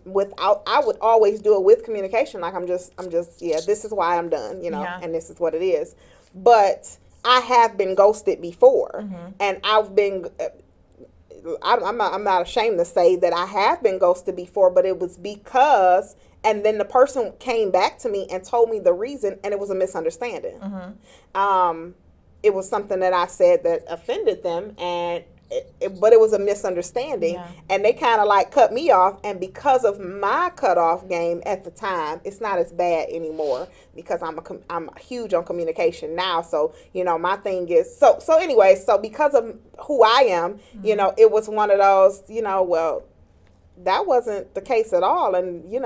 without. I would always do it with communication. Like I'm just yeah. This is why I'm done, and this is what it is. But I have been ghosted before, and I've been. I'm not ashamed to say that I have been ghosted before, but it was because, and then the person came back to me and told me the reason, and it was a misunderstanding. It was something that I said that offended them, and but it was a misunderstanding, and they kind of like cut me off, and because of my cutoff game at the time, it's not as bad anymore because I'm huge on communication now. So my thing is so anyway. So because of who I am, it was one of those. Well, that wasn't the case at all, and you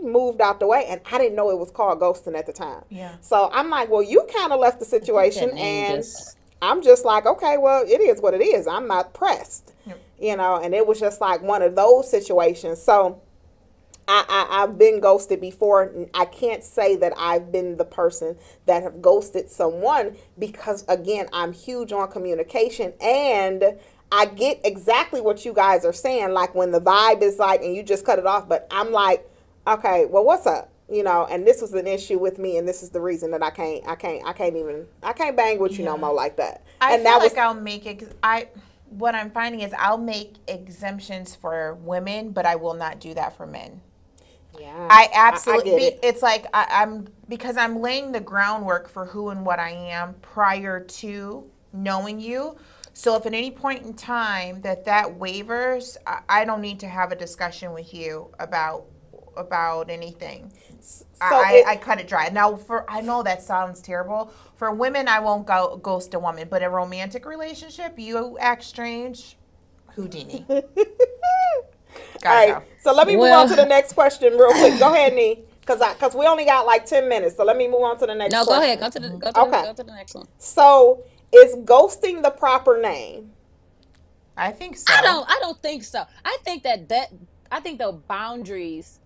moved out the way, and I didn't know it was called ghosting at the time. Yeah. So I'm like, well, you kind of left the situation, and I'm just like, okay, well, it is what it is. I'm not pressed, and it was just like one of those situations. So I've been ghosted before. I can't say that I've been the person that have ghosted someone because, again, I'm huge on communication, and I get exactly what you guys are saying. Like when the vibe is like, and you just cut it off, but I'm like, okay, well, what's up? And this was an issue with me, and this is the reason that I can't bang with you no more like that. I and feel that like I'll make it. What I'm finding is I'll make exemptions for women, but I will not do that for men. Yeah, I absolutely. I get it. It's like I'm because I'm laying the groundwork for who and what I am prior to knowing you. So if at any point in time that wavers, I don't need to have a discussion with you about anything. So I cut it dry. Now, I know that sounds terrible. For women, I won't ghost a woman, but a romantic relationship, you act strange, Houdini. All right, so let me move on to the next question real quick. Go ahead, Nee, because we only got like 10 minutes. So let me move on to the next question. No, go ahead. Go to the next one. So is ghosting the proper name? I think so. I don't think so. I think I think the boundaries.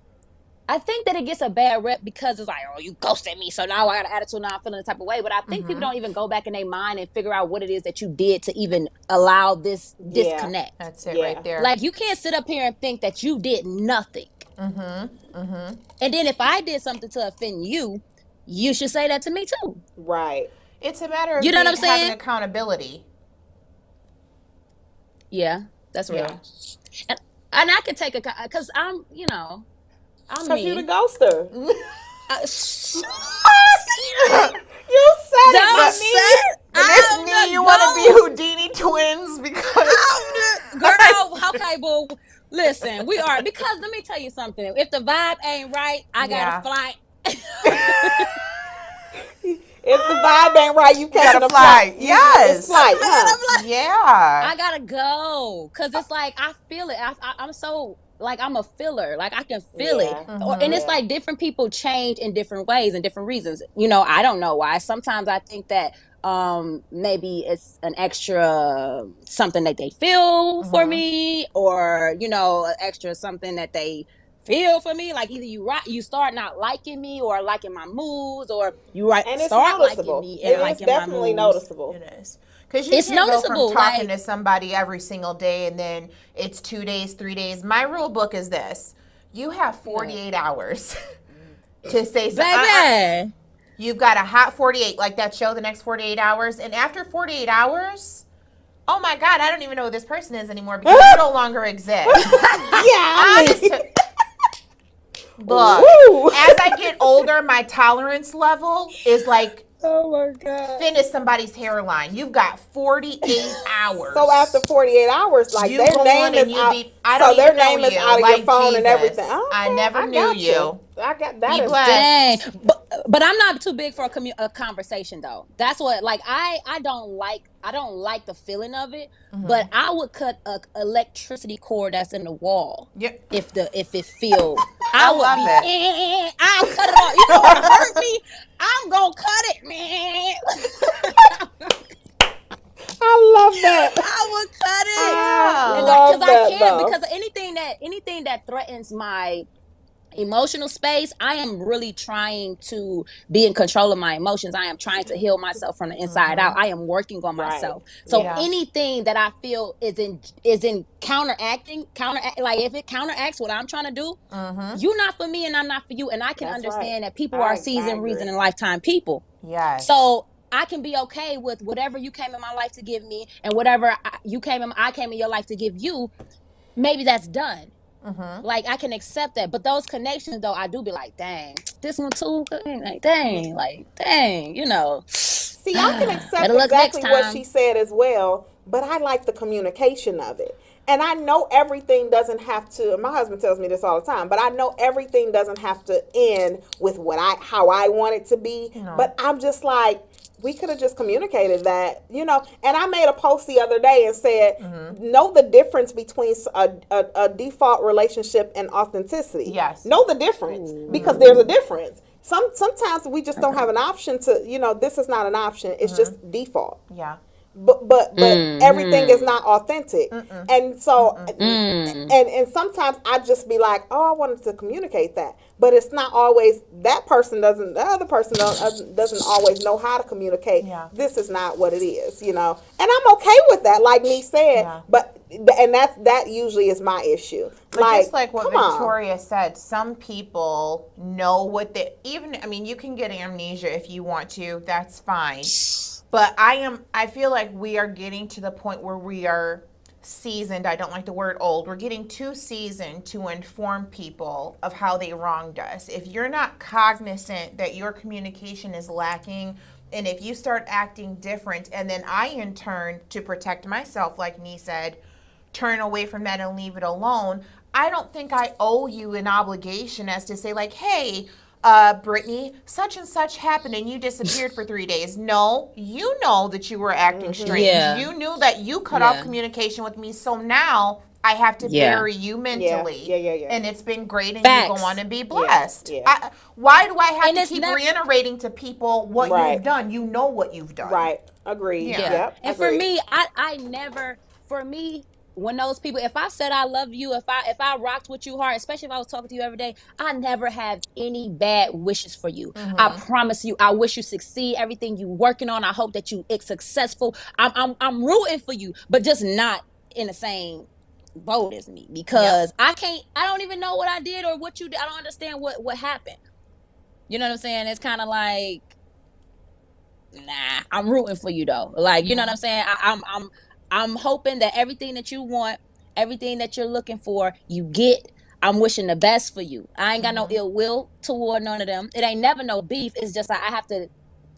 I think that it gets a bad rep because it's like, oh, you ghosted me, so now I got an attitude, now I'm feeling the type of way. But I think people don't even go back in their mind and figure out what it is that you did to even allow this disconnect. That's it right there. Like, you can't sit up here and think that you did nothing. And then if I did something to offend you, you should say that to me too. Right. It's a matter of You know what I'm saying? having accountability. Yeah, that's real. And I could take because I'm Because you're the ghoster. You said Don't it, say but this mean you want to be Houdini twins because girl, okay, boo. Listen, we are, because let me tell you something. If the vibe ain't right, I gotta fly. If the vibe ain't right, you can't gotta fly. Yes. It's flight, huh? Yeah. I gotta go because it's like I feel it. I'm so like I'm a feeler. Like I can feel it, and it's like different people change in different ways and different reasons. I don't know why. Sometimes I think that maybe it's an extra something that they feel for me, or an extra something that they feel for me. Like either you start not liking me or liking my moves, or you start liking me and liking my moves. It's definitely noticeable. It is. Because you can't go from talking to somebody every single day and then it's 2 days, 3 days. My rule book is this. You have 48 hours to say something. Baby. You've got a hot 48, like that show, The Next 48 Hours. And after 48 hours, oh my God, I don't even know who this person is anymore because you no longer exist. Look, as I get older, my tolerance level is like, oh my God, finish somebody's hairline. You've got 48 hours. So after 48 hours, like you their name is out. So their name is out of your phone and everything. Okay, I never knew you. I got that. Be blessed. Dang. But I'm not too big for a conversation though. That's what, like, I don't like the feeling of it. But I would cut a electricity cord that's in the wall. Yep. If it feels, I love it. I'll cut it off. You know what hurt me? I'm gonna cut it, man. I love that. I would cut it. I And love because I that, can't, though. because anything that threatens my emotional space, I am really trying to be in control of my emotions. I am trying to heal myself from the inside out. I am working on Right. myself. So Yeah. anything that I feel is in counteract, like if it counteracts what I'm trying to do, you're not for me and I'm not for you. And I can That's understand right. that people I are season, agree. reason, and lifetime people. Yes. So I can be okay with whatever you came in my life to give me, and whatever I came in your life to give you. Maybe that's done. Like I can accept that, but those connections though, I do be like, dang, this one too, like dang, you know. See, I can accept Better luck next exactly what time. she said as well, but I like the communication of it. And I know everything doesn't have to, my husband tells me this all the time, but I know everything doesn't have to end with how I want it to be. But I'm just like, we could have just communicated that, and I made a post the other day and said, know the difference between a default relationship and authenticity. Yes. Know the difference because there's a difference. Sometimes we just don't have an option to, this is not an option. It's just default. Yeah. But everything is not authentic. And so and sometimes I just be like, oh, I wanted to communicate that. But it's not always the other person doesn't always know how to communicate. Yeah. This is not what it is, And I'm okay with that, like Nee said. Yeah. And that usually is my issue. But just like what Victoria said, some people know what you can get amnesia if you want to, that's fine. But I feel like we are getting to the point where we are seasoned. I don't like the word old. We're getting too seasoned to inform people of how they wronged us. If you're not cognizant that your communication is lacking, and if you start acting different, and then I in turn, to protect myself, like Nee said, turn away from that and leave it alone, I don't think I owe you an obligation as to say like, hey, Brittany, such and such happened and you disappeared for 3 days. No, you know that you were acting strange. Yeah. You knew that you cut off communication with me. So now I have to bury you mentally. Yeah. And it's been great and Facts. you go on and be blessed. Yeah. Why do I have And to it's keep never- reiterating to people what you've done? You know what you've done. Right. Agreed. Yeah. Yep. And agreed. for me, I never, when those people, if I said I love you, if I rocked with you hard, especially if I was talking to you every day, I never have any bad wishes for you. I promise you, I wish you succeed. Everything you working on, I hope that it's successful. I'm rooting for you, but just not in the same boat as me, because I don't even know what I did or what you did. I don't understand what happened. You know what I'm saying? It's kind of like, nah, I'm rooting for you though. Like, you know what I'm saying? I'm hoping that everything that you want, everything that you're looking for, you get. I'm wishing the best for you. I ain't got no ill will toward none of them. It ain't never no beef. It's just like I have to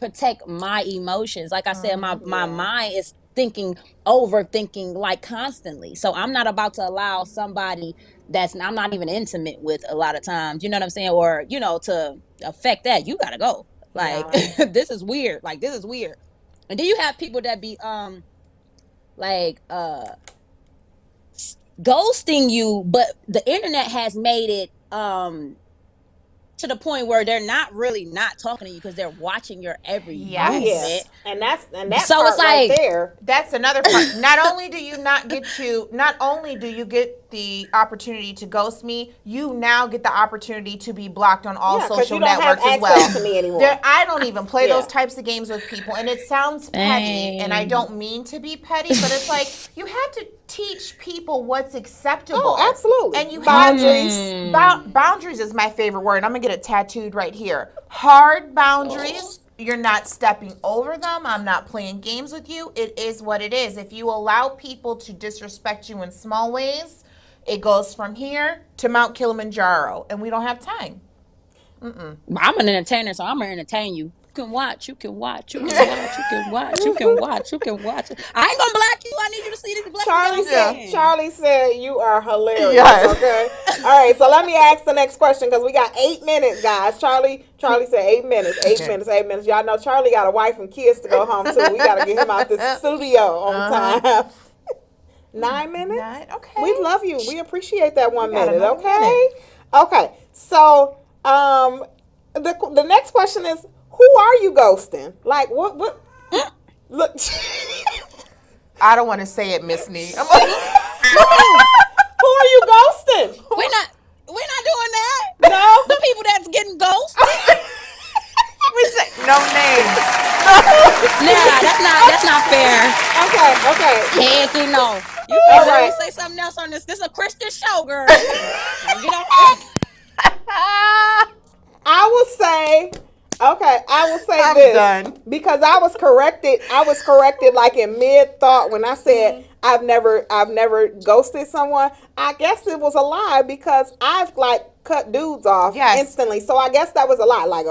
protect my emotions. Like I said, my mind is overthinking like constantly. So I'm not about to allow somebody I'm not even intimate with a lot of times. You know what I'm saying? Or, to affect that. You gotta go. Like, this is weird. Like, this is weird. And then you have people that be ghosting you, but the internet has made it to the point where they're not really not talking to you because they're watching your every movement. Yes. And that So part it's right like- there. That's another part. Not only do you get the opportunity to ghost me, you now get the opportunity to be blocked on all 'cause social you don't have networks as access well. to me anymore. I don't even play Yeah. those types of games with people, and it sounds petty, and I don't mean to be petty, but it's like you have to teach people what's acceptable. Oh, absolutely. And you Boundaries. Boundaries is my favorite word. I'm gonna get it tattooed right here. Hard boundaries. You're not stepping over them. I'm not playing games with you. It is what it is. If you allow people to disrespect you in small ways, it goes from here to Mount Kilimanjaro, and we don't have time. I'm an entertainer, so I'm gonna entertain you. You can watch. I ain't gonna block you. I need you to see this black. Charlie said you are hilarious. Yes. Okay. All right. So let me ask the next question because we got 8 minutes, guys. Charlie said 8 minutes. 8 minutes. 8 minutes. Y'all know Charlie got a wife and kids to go home to. We gotta get him out this studio on time. 9 minutes. Okay. We love you. We appreciate that 1 got minute. another Okay. minute. Okay. So the next question is, who are you ghosting? Like what? Look. I don't want to say it, Miss Nee. I'm like, Who are you ghosting? We're not doing that. No. The people that's getting ghosted. we say no names. Nah, that's not fair. Okay. Heck, you know. You All can right. say something else on this. This is a Christian show, girl. Now get off. I will say I'm this done. because I was corrected like in mid thought when I said I've never ghosted someone. I guess it was a lie because I've like cut dudes off instantly. So I guess that was a lie. Like,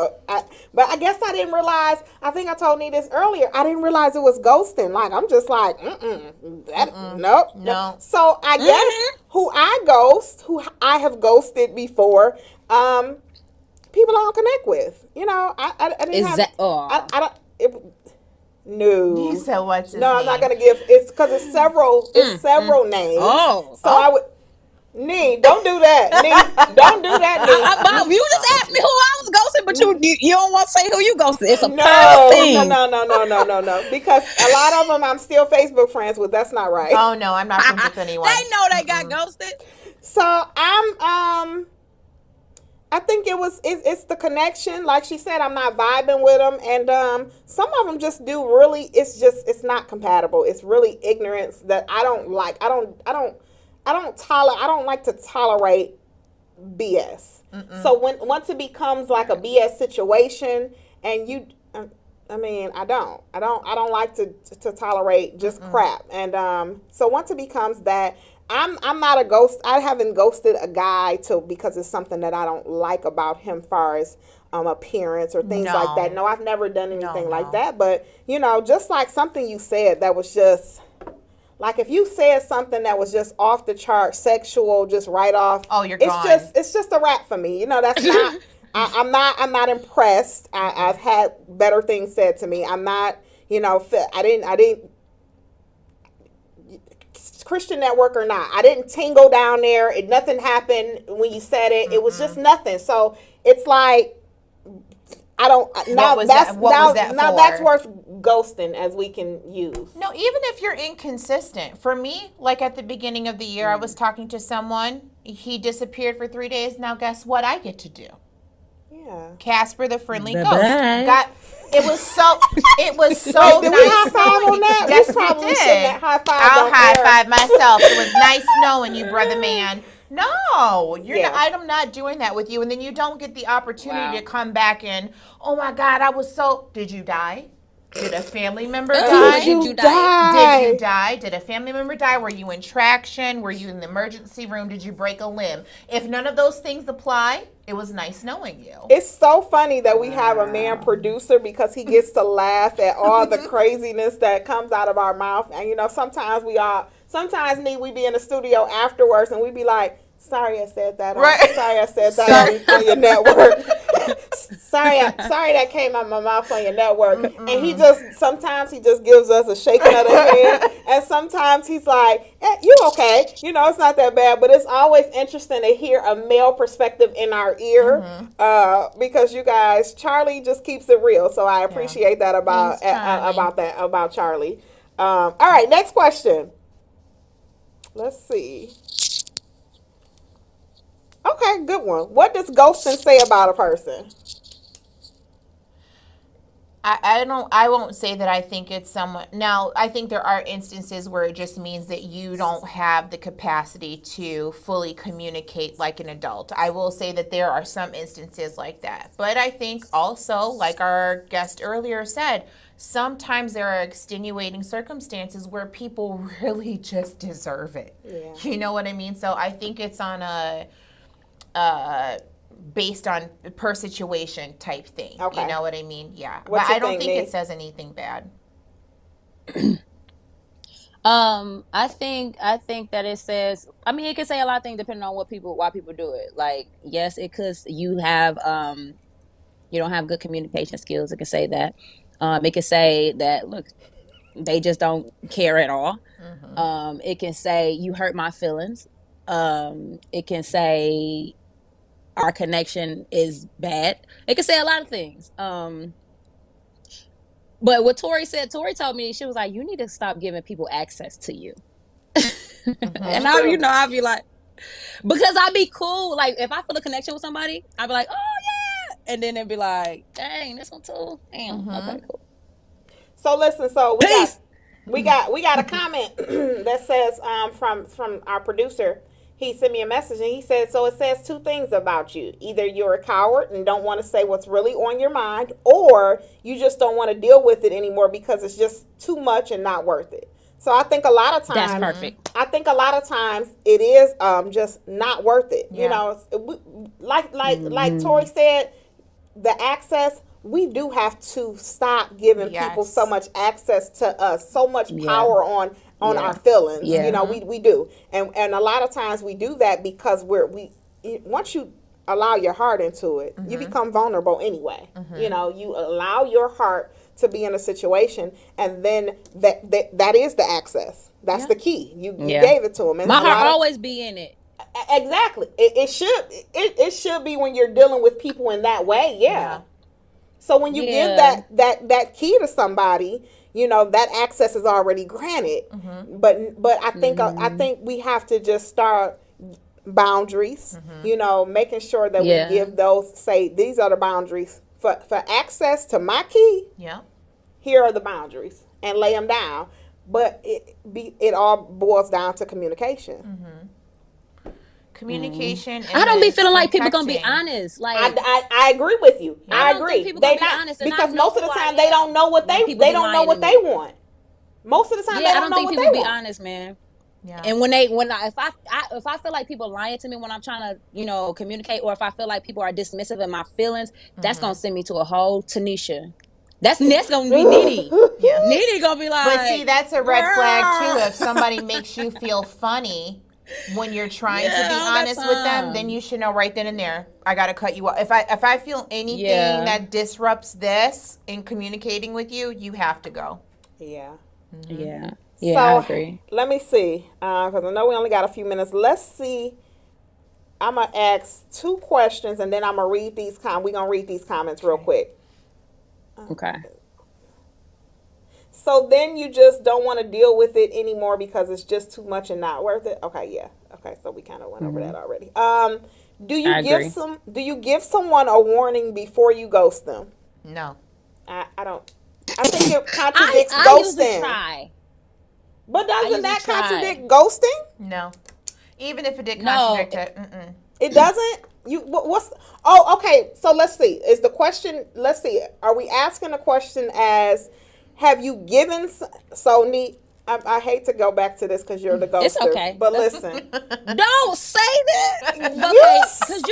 but I guess I didn't realize. I think I told Nee this earlier. I didn't realize it was ghosting. Like I'm just like, nope. No. So I guess who I have ghosted before. People I don't connect with. You know, I didn't Is have. that? I don't. No. You said what's his No, name? I'm not gonna give. It's because it's several. It's several names. So I would. Nee, don't do that. Nee, don't do that. Nee. You just asked me who I was ghosting, but you don't want to say who you ghosted. It's a No, private thing. no. Because a lot of them I'm still Facebook friends with. That's not right. Oh no, I'm not friends with anyone. They know they got ghosted. So I think it's the connection. Like she said, I'm not vibing with them, and some of them just do really. It's not compatible. It's really ignorance that I don't like. I don't like to tolerate BS. So once it becomes like a BS situation, and you, I don't like to tolerate just crap, and so once it becomes that. I'm not a ghost. I haven't ghosted a guy because it's something that I don't like about him, far as appearance or things like that. No, I've never done anything like that. But just like something you said that was just like if you said something that was just off the chart, sexual, just right off. Oh, you're gone. It's just a wrap for me. That's not. I'm not impressed. I've had better things said to me. I'm not. I didn't. Christian network or not, I didn't tingle down there. Nothing happened when you said it. It was just nothing. So it's like I don't. Now that's worth ghosting, as we can use. No, even if you're inconsistent. For me, like at the beginning of the year, I was talking to someone. He disappeared for 3 days. Now, guess what I get to do? Yeah. Casper the Friendly Bye-bye. Ghost. It was so Wait, nice. did we high five on that? Yes, we probably we shouldn't did. have high five. I'll high five myself. It was nice knowing you, brother man. No, I'm not doing that with you. And then you don't get the opportunity to come back and, oh my God, did you die? Did a family member die? Did you die? Did you die? Did a family member die? Were you in traction? Were you in the emergency room? Did you break a limb? If none of those things apply, it was nice knowing you. It's so funny that we have a man producer because he gets to laugh at all the craziness that comes out of our mouth. And sometimes we be in the studio afterwards and we be like, sorry I said that. Sorry I said that on your network. sorry that came out of my mouth on your network. And he sometimes gives us a shaking of the head. And sometimes he's like, you okay. It's not that bad. But it's always interesting to hear a male perspective in our ear. Because you guys, Charlie just keeps it real. So I appreciate that about Charlie. All right, next question. Let's see. Okay, good one. What does ghosting say about a person? I won't say that I think it's someone. Now, I think there are instances where it just means that you don't have the capacity to fully communicate like an adult. I will say that there are some instances like that. But I think also, like our guest earlier said, sometimes there are extenuating circumstances where people really just deserve it. Yeah. You know what I mean? So I think it's on a based on per situation type thing. Okay. You know what I mean? Yeah. What but you I don't think, think Nate? it says anything bad. I think that it says. I mean, it can say a lot of things depending on why people do it. Like, yes, it could. You have you don't have good communication skills. It can say that. It can say that. Look, they just don't care at all. It can say you hurt my feelings. It can say our connection is bad. It can say a lot of things. But what Tori said, Tori told me, she was like, you need to stop giving people access to you. And I'd be like, because I'd be cool. Like, if I feel a connection with somebody, I'd be like, oh, yeah. And then it'd be like, dang, this one too. Damn. Okay, cool. So listen, so Peace. we got a comment that says from our producer. He sent me a message and he said, so it says two things about you. Either you're a coward and don't want to say what's really on your mind, or you just don't want to deal with it anymore because it's just too much and not worth it. So I think a lot of times, That's perfect. I think a lot of times it is just not worth it. Yeah. You know, like Tori said, the access, we do have to stop giving people so much access to us, so much power on our feelings. Yeah. You know, we do. And a lot of times we do that because once you allow your heart into it, you become vulnerable anyway. You know, you allow your heart to be in a situation, and then that is the access. That's the key. You gave it to them. And my heart always be in it. Exactly. It should be when you're dealing with people in that way. Yeah. So when you give that key to somebody, you know, that access is already granted. But I think we have to just start boundaries. You know, making sure that we give those. Say these are the boundaries for access to my key. Yeah. Here are the boundaries, and lay them down. But it all boils down to communication. Communication. I don't be feeling like people gonna be honest. Like I agree with you. I don't agree. think people gonna They be not honest, and because I know most of the who I time they don't am know what when they people be don't know lying what to they me. want. Most of the time they I don't don't know think what people they be want. honest, man. Yeah. And if I feel like people lying to me when I'm trying to, you know, communicate, or if I feel like people are dismissive of my feelings, that's gonna send me to a whole Tanisha. That's gonna be Nene. Yeah. Nene gonna be like, But see, that's a red flag too. "Girl." If somebody makes you feel funny when you're trying to be I don't got honest with them, time. then you should know right then and there, I gotta cut you off. If I feel anything that disrupts this in communicating with you, you have to go. Yeah. Yeah, So I agree. let me see, because I know we only got a few minutes. Let's see. I'm gonna ask two questions, and then I'm gonna read these. We're gonna read these comments real quick. Okay. So then you just don't want to deal with it anymore because it's just too much and not worth it. Okay, yeah. Okay, so we kind of went over that already. Do you give someone a warning before you ghost them? No. I don't. I think it contradicts I usually ghosting. try. But doesn't usually that try. contradict ghosting? No. Even if it did No. contradict it. It doesn't. What's? Oh, okay. So let's see. Is the question? Let's see. Are we asking a question as, have you given? So neat. I hate to go back to this because you're the ghoster. It's okay. But listen. Don't say that. Okay, Yes. because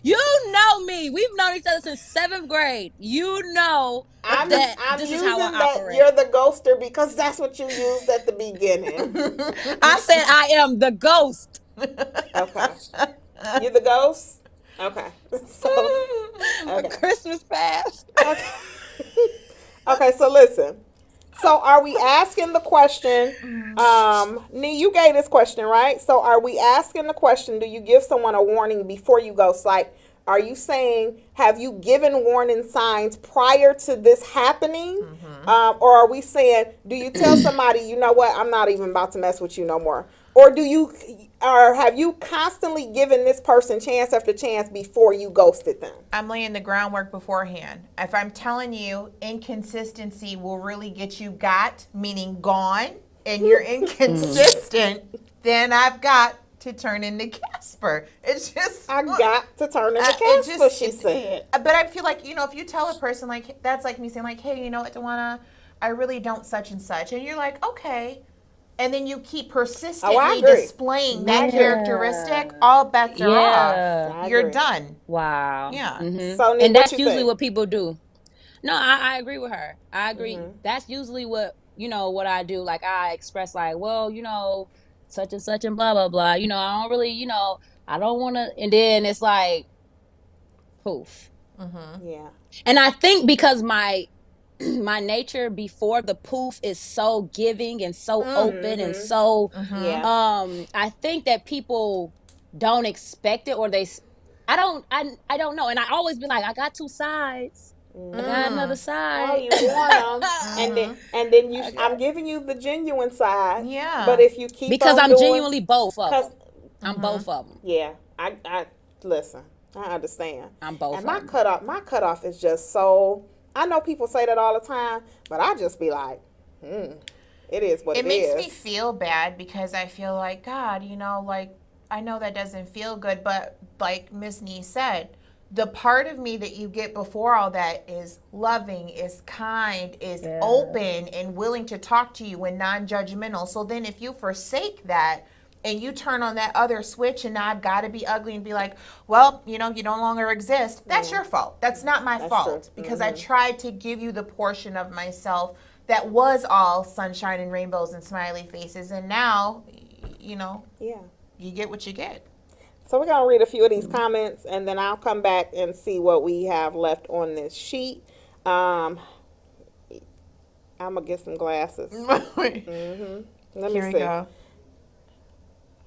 you know me. We've known each other since 7th grade. You know I'm that using this is how I that operate. you're the ghoster because that's what you used at the beginning. I said I am the ghost. Okay. You're the ghost? Okay. So, okay. Christmas past. Okay, so listen. So are we asking the question, Nee, you gave this question, right? So are we asking the question, do you give someone a warning before you ghost? Like, are you saying, have you given warning signs prior to this happening? Or are we saying, do you tell somebody, you know what, I'm not even about to mess with you no more? Or have you constantly given this person chance after chance before you ghosted them? I'm laying the groundwork beforehand. If I'm telling you inconsistency will really get you meaning gone, and you're inconsistent, then I've got to turn into Casper. It's just I got to turn into Casper, she said. But I feel like, you know, if you tell a person, like, that's like me saying, like, hey, you know what, Tawana, I really don't such and such. And you're like, okay. And then you keep persistently displaying that characteristic, all bets are off. You're done. Wow. Yeah. So, And that's usually what people do. No, I agree with her. I agree. That's usually what, you know, what I do. Like, I express like, well, you know, such and such and blah, blah, blah. You know, I don't really, you know, I don't want to. And then it's like, poof. Yeah. And I think because my nature before the poof is so giving and so open and so I think that people don't expect it, or I don't know. And I always be like, I got two sides. I got another Oh, side. you want them, and then you. I'm giving you the genuine side. Yeah. But if you keep Because on I'm doing, genuinely both of cause them. I'm both of them. yeah, I listen. I understand. I'm both And of them. my cutoff is just so. I know people say that all the time, but I just be like, it is what It it makes is. me feel bad because I feel like, God, like, I know that doesn't feel good, but like Miss Nee said, the part of me that you get before all that is loving, is kind, is open, and willing to talk to you and non-judgmental. So then if you forsake that and you turn on that other switch and now I've got to be ugly and be like, well, you no longer exist, that's your fault. That's not my fault. true. Because I tried to give you the portion of myself that was all sunshine and rainbows and smiley faces. And now, Yeah. you get what you get. So we're gonna read a few of these comments, and then I'll come back and see what we have left on this sheet. I'm gonna get some glasses. Let me Here we see. go.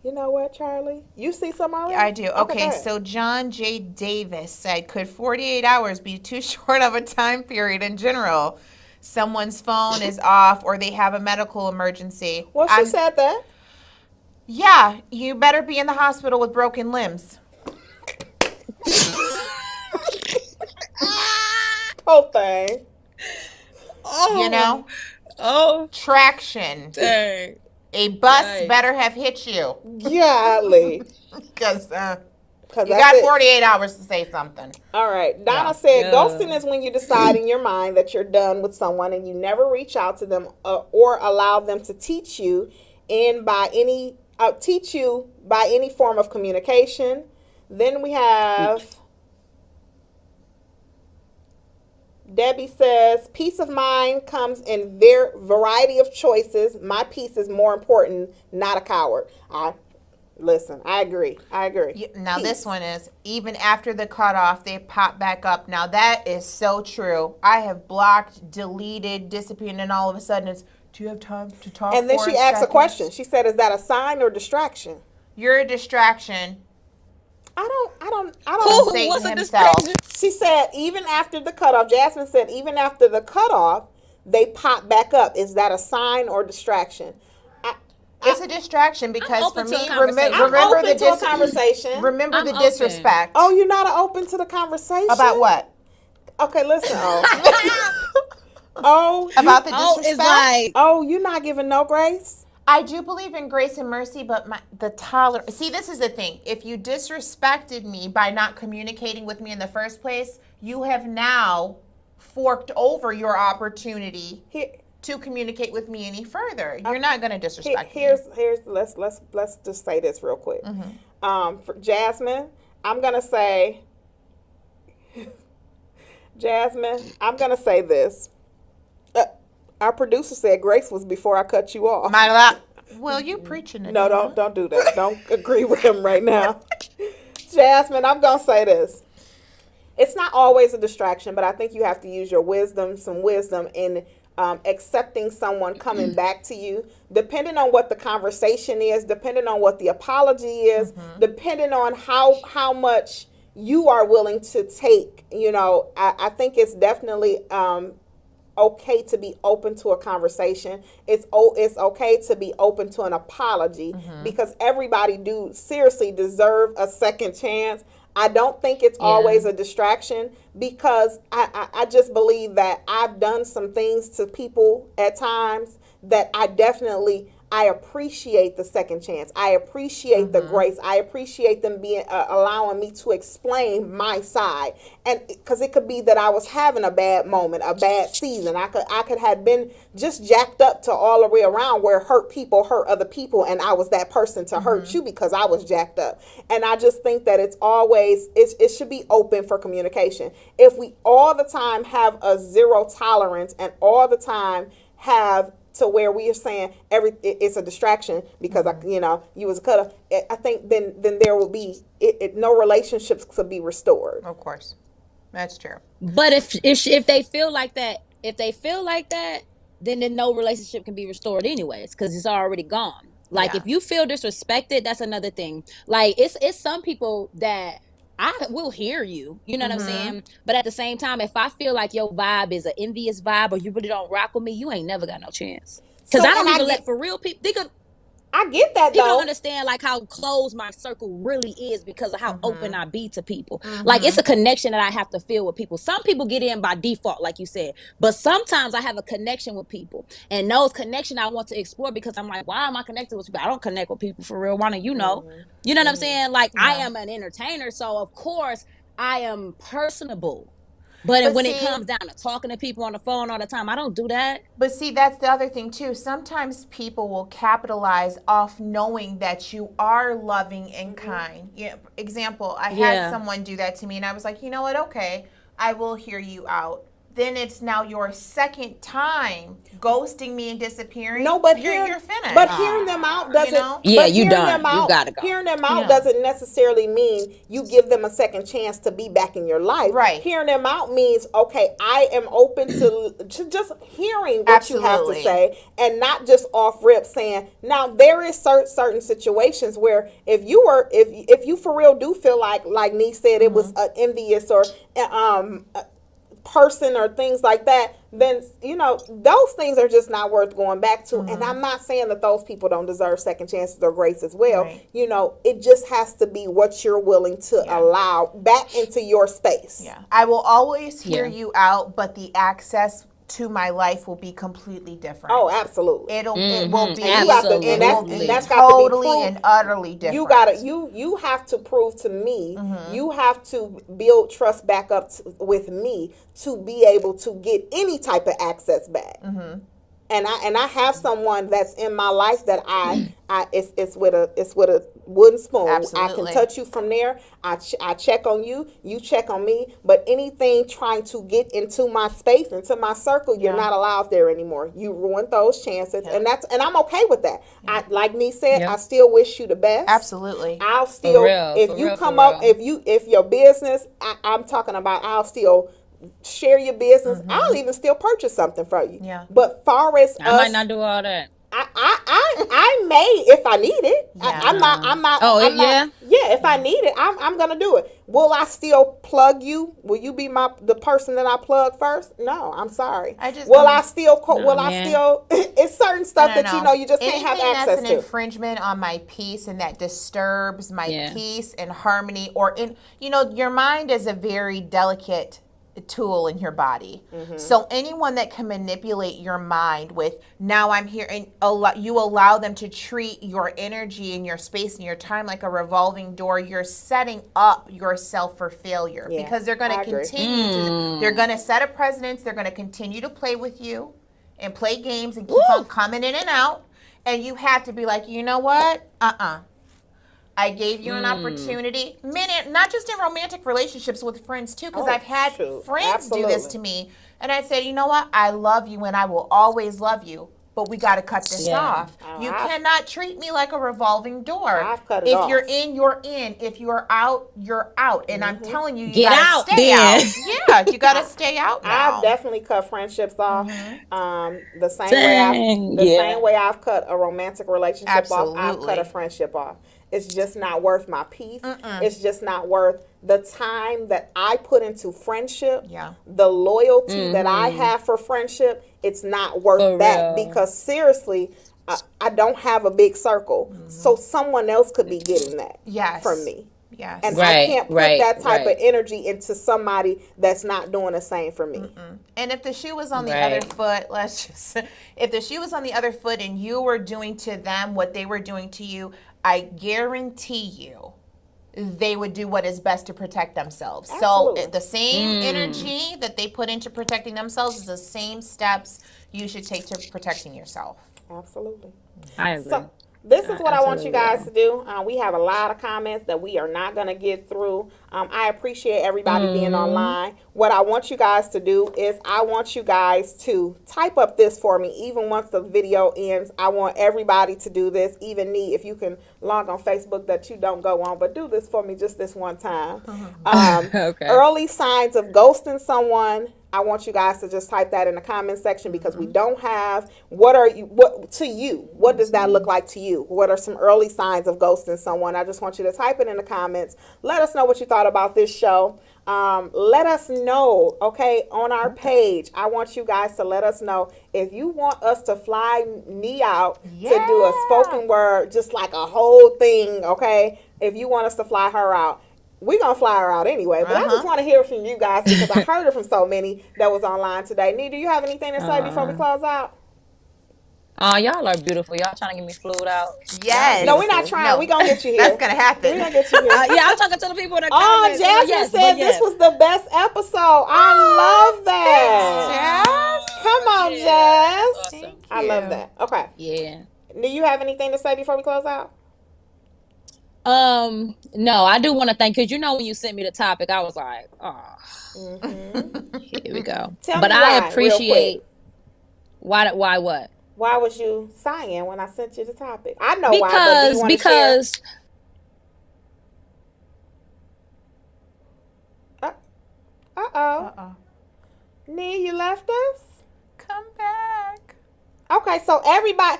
You know what, Charlie? You see some already? I do. go Okay, ahead. so John J. Davis said, could 48 hours be too short of a time period in general? Someone's phone is off or they have a medical emergency. Well, she said that. Yeah, you better be in the hospital with broken limbs. Whole thing. Oh, Traction. dang. A bus Yikes. better have hit you. Golly. Because Because you got 48 hours to say something. All right. Donna said, ghosting is when you decide in your mind that you're done with someone and you never reach out to them or allow them to teach you by any form of communication. Then we have Debbie says, peace of mind comes in variety of choices. My peace is more important, not a coward. I agree. Now Peace. this one is, even after the cutoff, they pop back up. Now that is so true. I have blocked, deleted, disappeared, and all of a sudden it's, do you have time to talk? And then for she asked a second?" question. She said, is that a sign or distraction? You're a distraction. I don't Satan What's a himself. distraction? She said, even after the cutoff, Jasmine said, even after the cutoff, they pop back up. Is that a sign or distraction? It's a distraction because for open to a me, conversation. I'm remember open to a conversation. Remember I'm the open. disrespect. Oh, you're not open to the conversation? About what? Okay, listen. Oh, About the Oh, disrespect? it's like, you're not giving no grace? I do believe in grace and mercy, but the tolerance. See, this is the thing. If you disrespected me by not communicating with me in the first place, you have now forked over your opportunity to communicate with me any further. You're not going to disrespect me. Here's let's just say this real quick. For Jasmine, I'm gonna say this. Our producer said grace was before I cut you off. Well, you preaching it. No, don't do that. Don't agree with him right now. Jasmine, I'm going to say this. It's not always a distraction, but I think you have to use some wisdom in accepting someone coming back to you, depending on what the conversation is, depending on what the apology is, depending on how much you are willing to take. I think it's definitely okay to be open to a conversation. It's okay to be open to an apology because everybody seriously deserve a second chance. I don't think it's always a distraction because I just believe that I've done some things to people at times that I appreciate the second chance. I appreciate the grace. I appreciate them being allowing me to explain my side, and because it could be that I was having a bad moment, a bad season. I could have been just jacked up to all the way around where hurt people hurt other people, and I was that person to hurt you because I was jacked up. And I just think that it should be open for communication. If we all the time have a zero tolerance and all the time have to where we are saying it's a distraction because you was a cutter, I think then there will be no relationships could be restored. Of course, that's true. but if they feel like that, then no relationship can be restored anyways because it's already gone. Like Yeah. if you feel disrespected, that's another thing. Like it's some people that I will hear you. You know what I'm saying? But at the same time, if I feel like your vibe is an envious vibe or you really don't rock with me, you ain't never got no chance. Because So, I don't and even let for real people. I get that People don't though. understand like how closed my circle really is because of how open I be to people. Like it's a connection that I have to feel with people. Some people get in by default, like you said, but sometimes I have a connection with people, and those connection I want to explore because I'm like, why am I connected with people? I don't connect with people for real. Why don't you know? You know what I'm saying? Like I am an entertainer, so of course I am personable. But when it comes down to talking to people on the phone all the time, I don't do that. But see, that's the other thing too. Sometimes people will capitalize off knowing that you are loving and kind. Yeah. Example, I had someone do that to me, and I was like, you know what? Okay, I will hear you out. Then it's now your second time ghosting me and disappearing. No, but you're finished. But hearing them out doesn't. You know? Yeah, but you hearing done. them out, You gotta go. Hearing them out doesn't necessarily mean you give them a second chance to be back in your life. Right. Hearing them out means, okay, I am open to just hearing what you have to say, and not just off rip saying. Now there is certain situations where if you for real do feel like Nee said it was envious or person or things like that, then those things are just not worth going back to. And I'm not saying that those people don't deserve second chances or grace as well. Right. It just has to be what you're willing to allow back into your space. Yeah, I will always hear you out, but the access to my life will be completely different. Oh, absolutely. It will be absolutely. And that's totally and utterly different. You have to prove to me, you have to build trust back up with me to be able to get any type of access back. And I have someone that's in my life that it's with a wooden spoon. Absolutely. I can touch you from there. I check on you. You check on me. But anything trying to get into my space, into my circle, you're not allowed there anymore. You ruined those chances, and I'm okay with that. Like Nee said, I still wish you the best. Absolutely. I'll still if your business, I'm talking about, I'll still share your business. I'll even still purchase something from you. Yeah. But far as I might not do all that. I may if I need it. Yeah. I'm not. Oh, yeah. If I need it, I'm gonna do it. Will I still plug you? Will you be the person that I plug first? No, I'm sorry. Will I still? It's certain stuff that you just can't have access to. Anything that's an infringement on my peace and that disturbs my peace and harmony, or your mind is a very delicate tool in your body. So anyone that can manipulate your mind with, now I'm here, and you allow them to treat your energy and your space and your time like a revolving door, you're setting up yourself for failure, because they're going to continue they're going to set a precedence. They're going to continue to play with you and play games and keep on coming in and out, and you have to be like, you know what, I gave you an opportunity. Not just in romantic relationships, with friends too, because I've had friends do this to me. And I said, you know what? I love you and I will always love you, but we got to cut this off. You cannot treat me like a revolving door. I've cut it off. If you're in, you're in. If you're out, you're out. And I'm telling you, you Get gotta out, stay then. out. Yeah, you got to stay out now. I've definitely cut friendships off. The same way I've cut a romantic relationship off, I've cut a friendship off. It's just not worth my peace. It's just not worth the time that I put into friendship. Yeah. The loyalty that I have for friendship, it's not worth that, because seriously, I don't have a big circle. So someone else could be getting that from me. Yes. And I can't put that type of energy into somebody that's not doing the same for me. And if the shoe was on the other foot, if the shoe was on the other foot and you were doing to them what they were doing to you, I guarantee you they would do what is best to protect themselves. Absolutely. So the same energy that they put into protecting themselves is the same steps you should take to protecting yourself. Absolutely. I agree. So, this is what I want you guys to do. We have a lot of comments that we are not going to get through. I appreciate everybody being online. What I want you guys to do is I want you guys to type up this for me. Even once the video ends, I want everybody to do this. Even Nee, if you can log on Facebook that you don't go on, but do this for me just this one time. Early signs of ghosting someone. I want you guys to just type that in the comment section because we don't have what does that look like to you? What are some early signs of ghosting someone? I just want you to type it in the comments. Let us know what you thought about this show. Let us know, okay, on our page. I want you guys to let us know if you want us to fly Nee out to do a spoken word, just like a whole thing, okay? If you want us to fly her out. We're going to fly her out anyway, but I just want to hear from you guys because I heard it from so many that was online today. Nee, do you have anything to say before we close out? Y'all are beautiful. Y'all trying to get me flued out. Yes. No, we're not trying. No. We're going to get you here. That's going to happen. We're going to get you here. Yeah, I'm talking to the people in the Oh, comments. Jasmine said this was the best episode. I love that. Jazz. Come on, Jazz. Awesome. I love that. Okay. Yeah. Do you have anything to say before we close out? No, I do want to thank, because when you sent me the topic, I was like, here we go. Tell but me I why, real appreciate quick. why what? Why was you sighing when I sent you the topic? I know why, but do you want to share? Because Uh-oh. Nee, you left us? Come back. Okay, so everybody's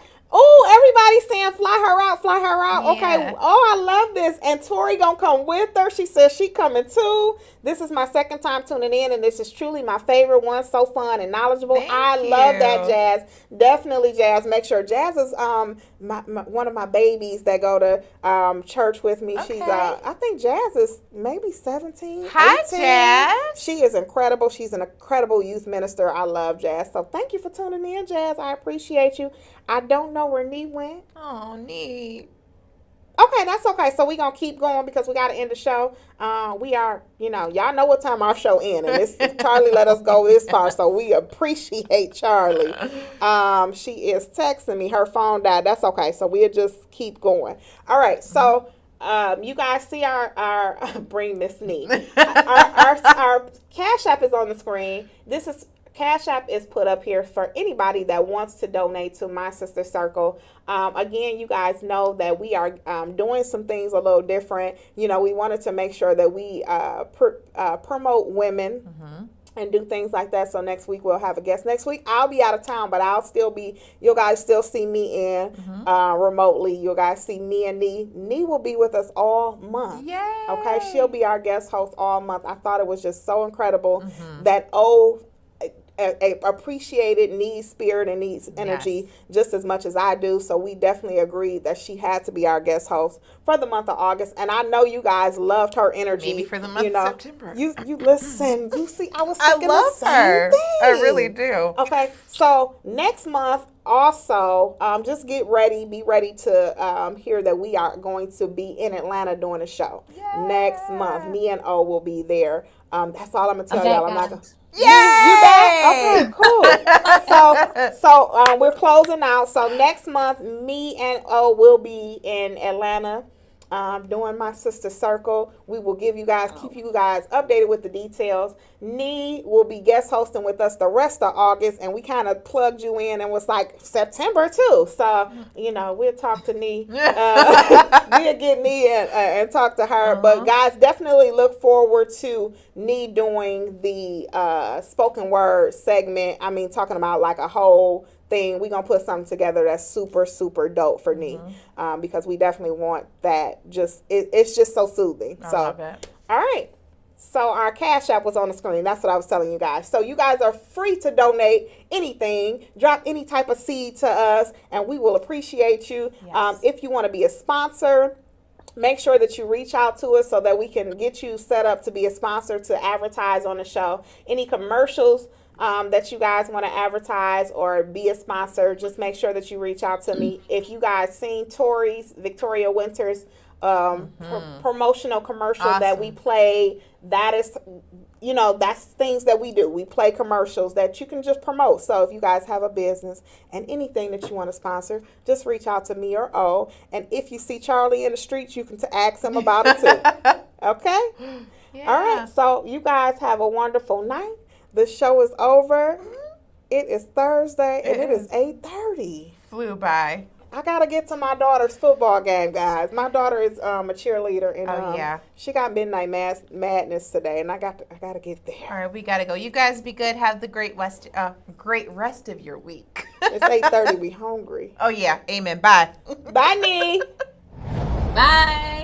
saying fly her out. Yeah. Okay. Oh, I love this. And Tori gonna come with her. She says she coming too. This is my second time tuning in, and this is truly my favorite one. So fun and knowledgeable. Thank love that, you. Jazz. Definitely, Jazz. Make sure Jazz is one of my babies that go to church with me. Okay. She's I think Jazz is maybe 17. Hi, 18. Jazz. She is incredible. She's an incredible youth minister. I love Jazz. So thank you for tuning in, Jazz. I appreciate you. I don't know where Nee went. Oh, neat. Okay, that's okay. So we're going to keep going because we got to end the show. We are, y'all know what time our show ends. And Charlie let us go this far, so we appreciate Charlie. She is texting me. Her phone died. That's okay. So we'll just keep going. All right. So you guys see our bring Miss Nee. Our Cash App is on the screen. Cash App is put up here for anybody that wants to donate to My Sister Circle. Again, you guys know that we are doing some things a little different. We wanted to make sure that we promote women and do things like that. So next week we'll have a guest. Next week I'll be out of town, but you guys still see me in remotely. You guys see me and Nee. Nee will be with us all month. Yay. Okay, she'll be our guest host all month. I thought it was just so incredible that appreciated Nee's spirit and Nee's energy just as much as I do. So we definitely agreed that she had to be our guest host for the month of August. And I know you guys loved her energy. Maybe for the month of September. You listen. You see, I was thinking love the same her. thing. I really do. Okay, so next month also, just be ready to hear that we are going to be in Atlanta doing a show. Next month. Me and O will be there. That's all I'm gonna tell y'all. I'm not gonna. Yay! You back? Okay, cool. So we're closing out. So next month, me and O will be in Atlanta doing My Sister Circle. We will keep you guys updated with the details. Nee will be guest hosting with us the rest of August, and we kind of plugged you in and was like September too. So, we'll talk to Nee. We'll get Nee and talk to her. But guys, definitely look forward to Nee doing the spoken word segment. I mean, talking about like a whole thing. We're going to put something together that's super, super dope for Nee because we definitely want that. It's just so soothing. I love it. All right. So our Cash App was on the screen. That's what I was telling you guys. So you guys are free to donate anything, drop any type of seed to us, and we will appreciate you. Yes. If you want to be a sponsor, make sure that you reach out to us so that we can get you set up to be a sponsor to advertise on the show. Any commercials that you guys want to advertise or be a sponsor, just make sure that you reach out to me. If you guys seen Tori's, Victoria Winters, promotional commercial that we play, that is, that's things that we do. We play commercials that you can just promote. So if you guys have a business and anything that you want to sponsor, just reach out to me or O. And if you see Charlie in the streets, you can ask him about it too. Okay? Yeah. All right. So you guys have a wonderful night. The show is over. It is Thursday and it is 8:30. Flew by. I gotta get to my daughter's football game, guys. My daughter is a cheerleader, and she got Midnight Madness today, and I gotta get there. All right, we gotta go. You guys be good. Have the great rest of your week. It's 8:30. We hungry. Oh yeah, amen. Bye. Bye, Nee. Bye.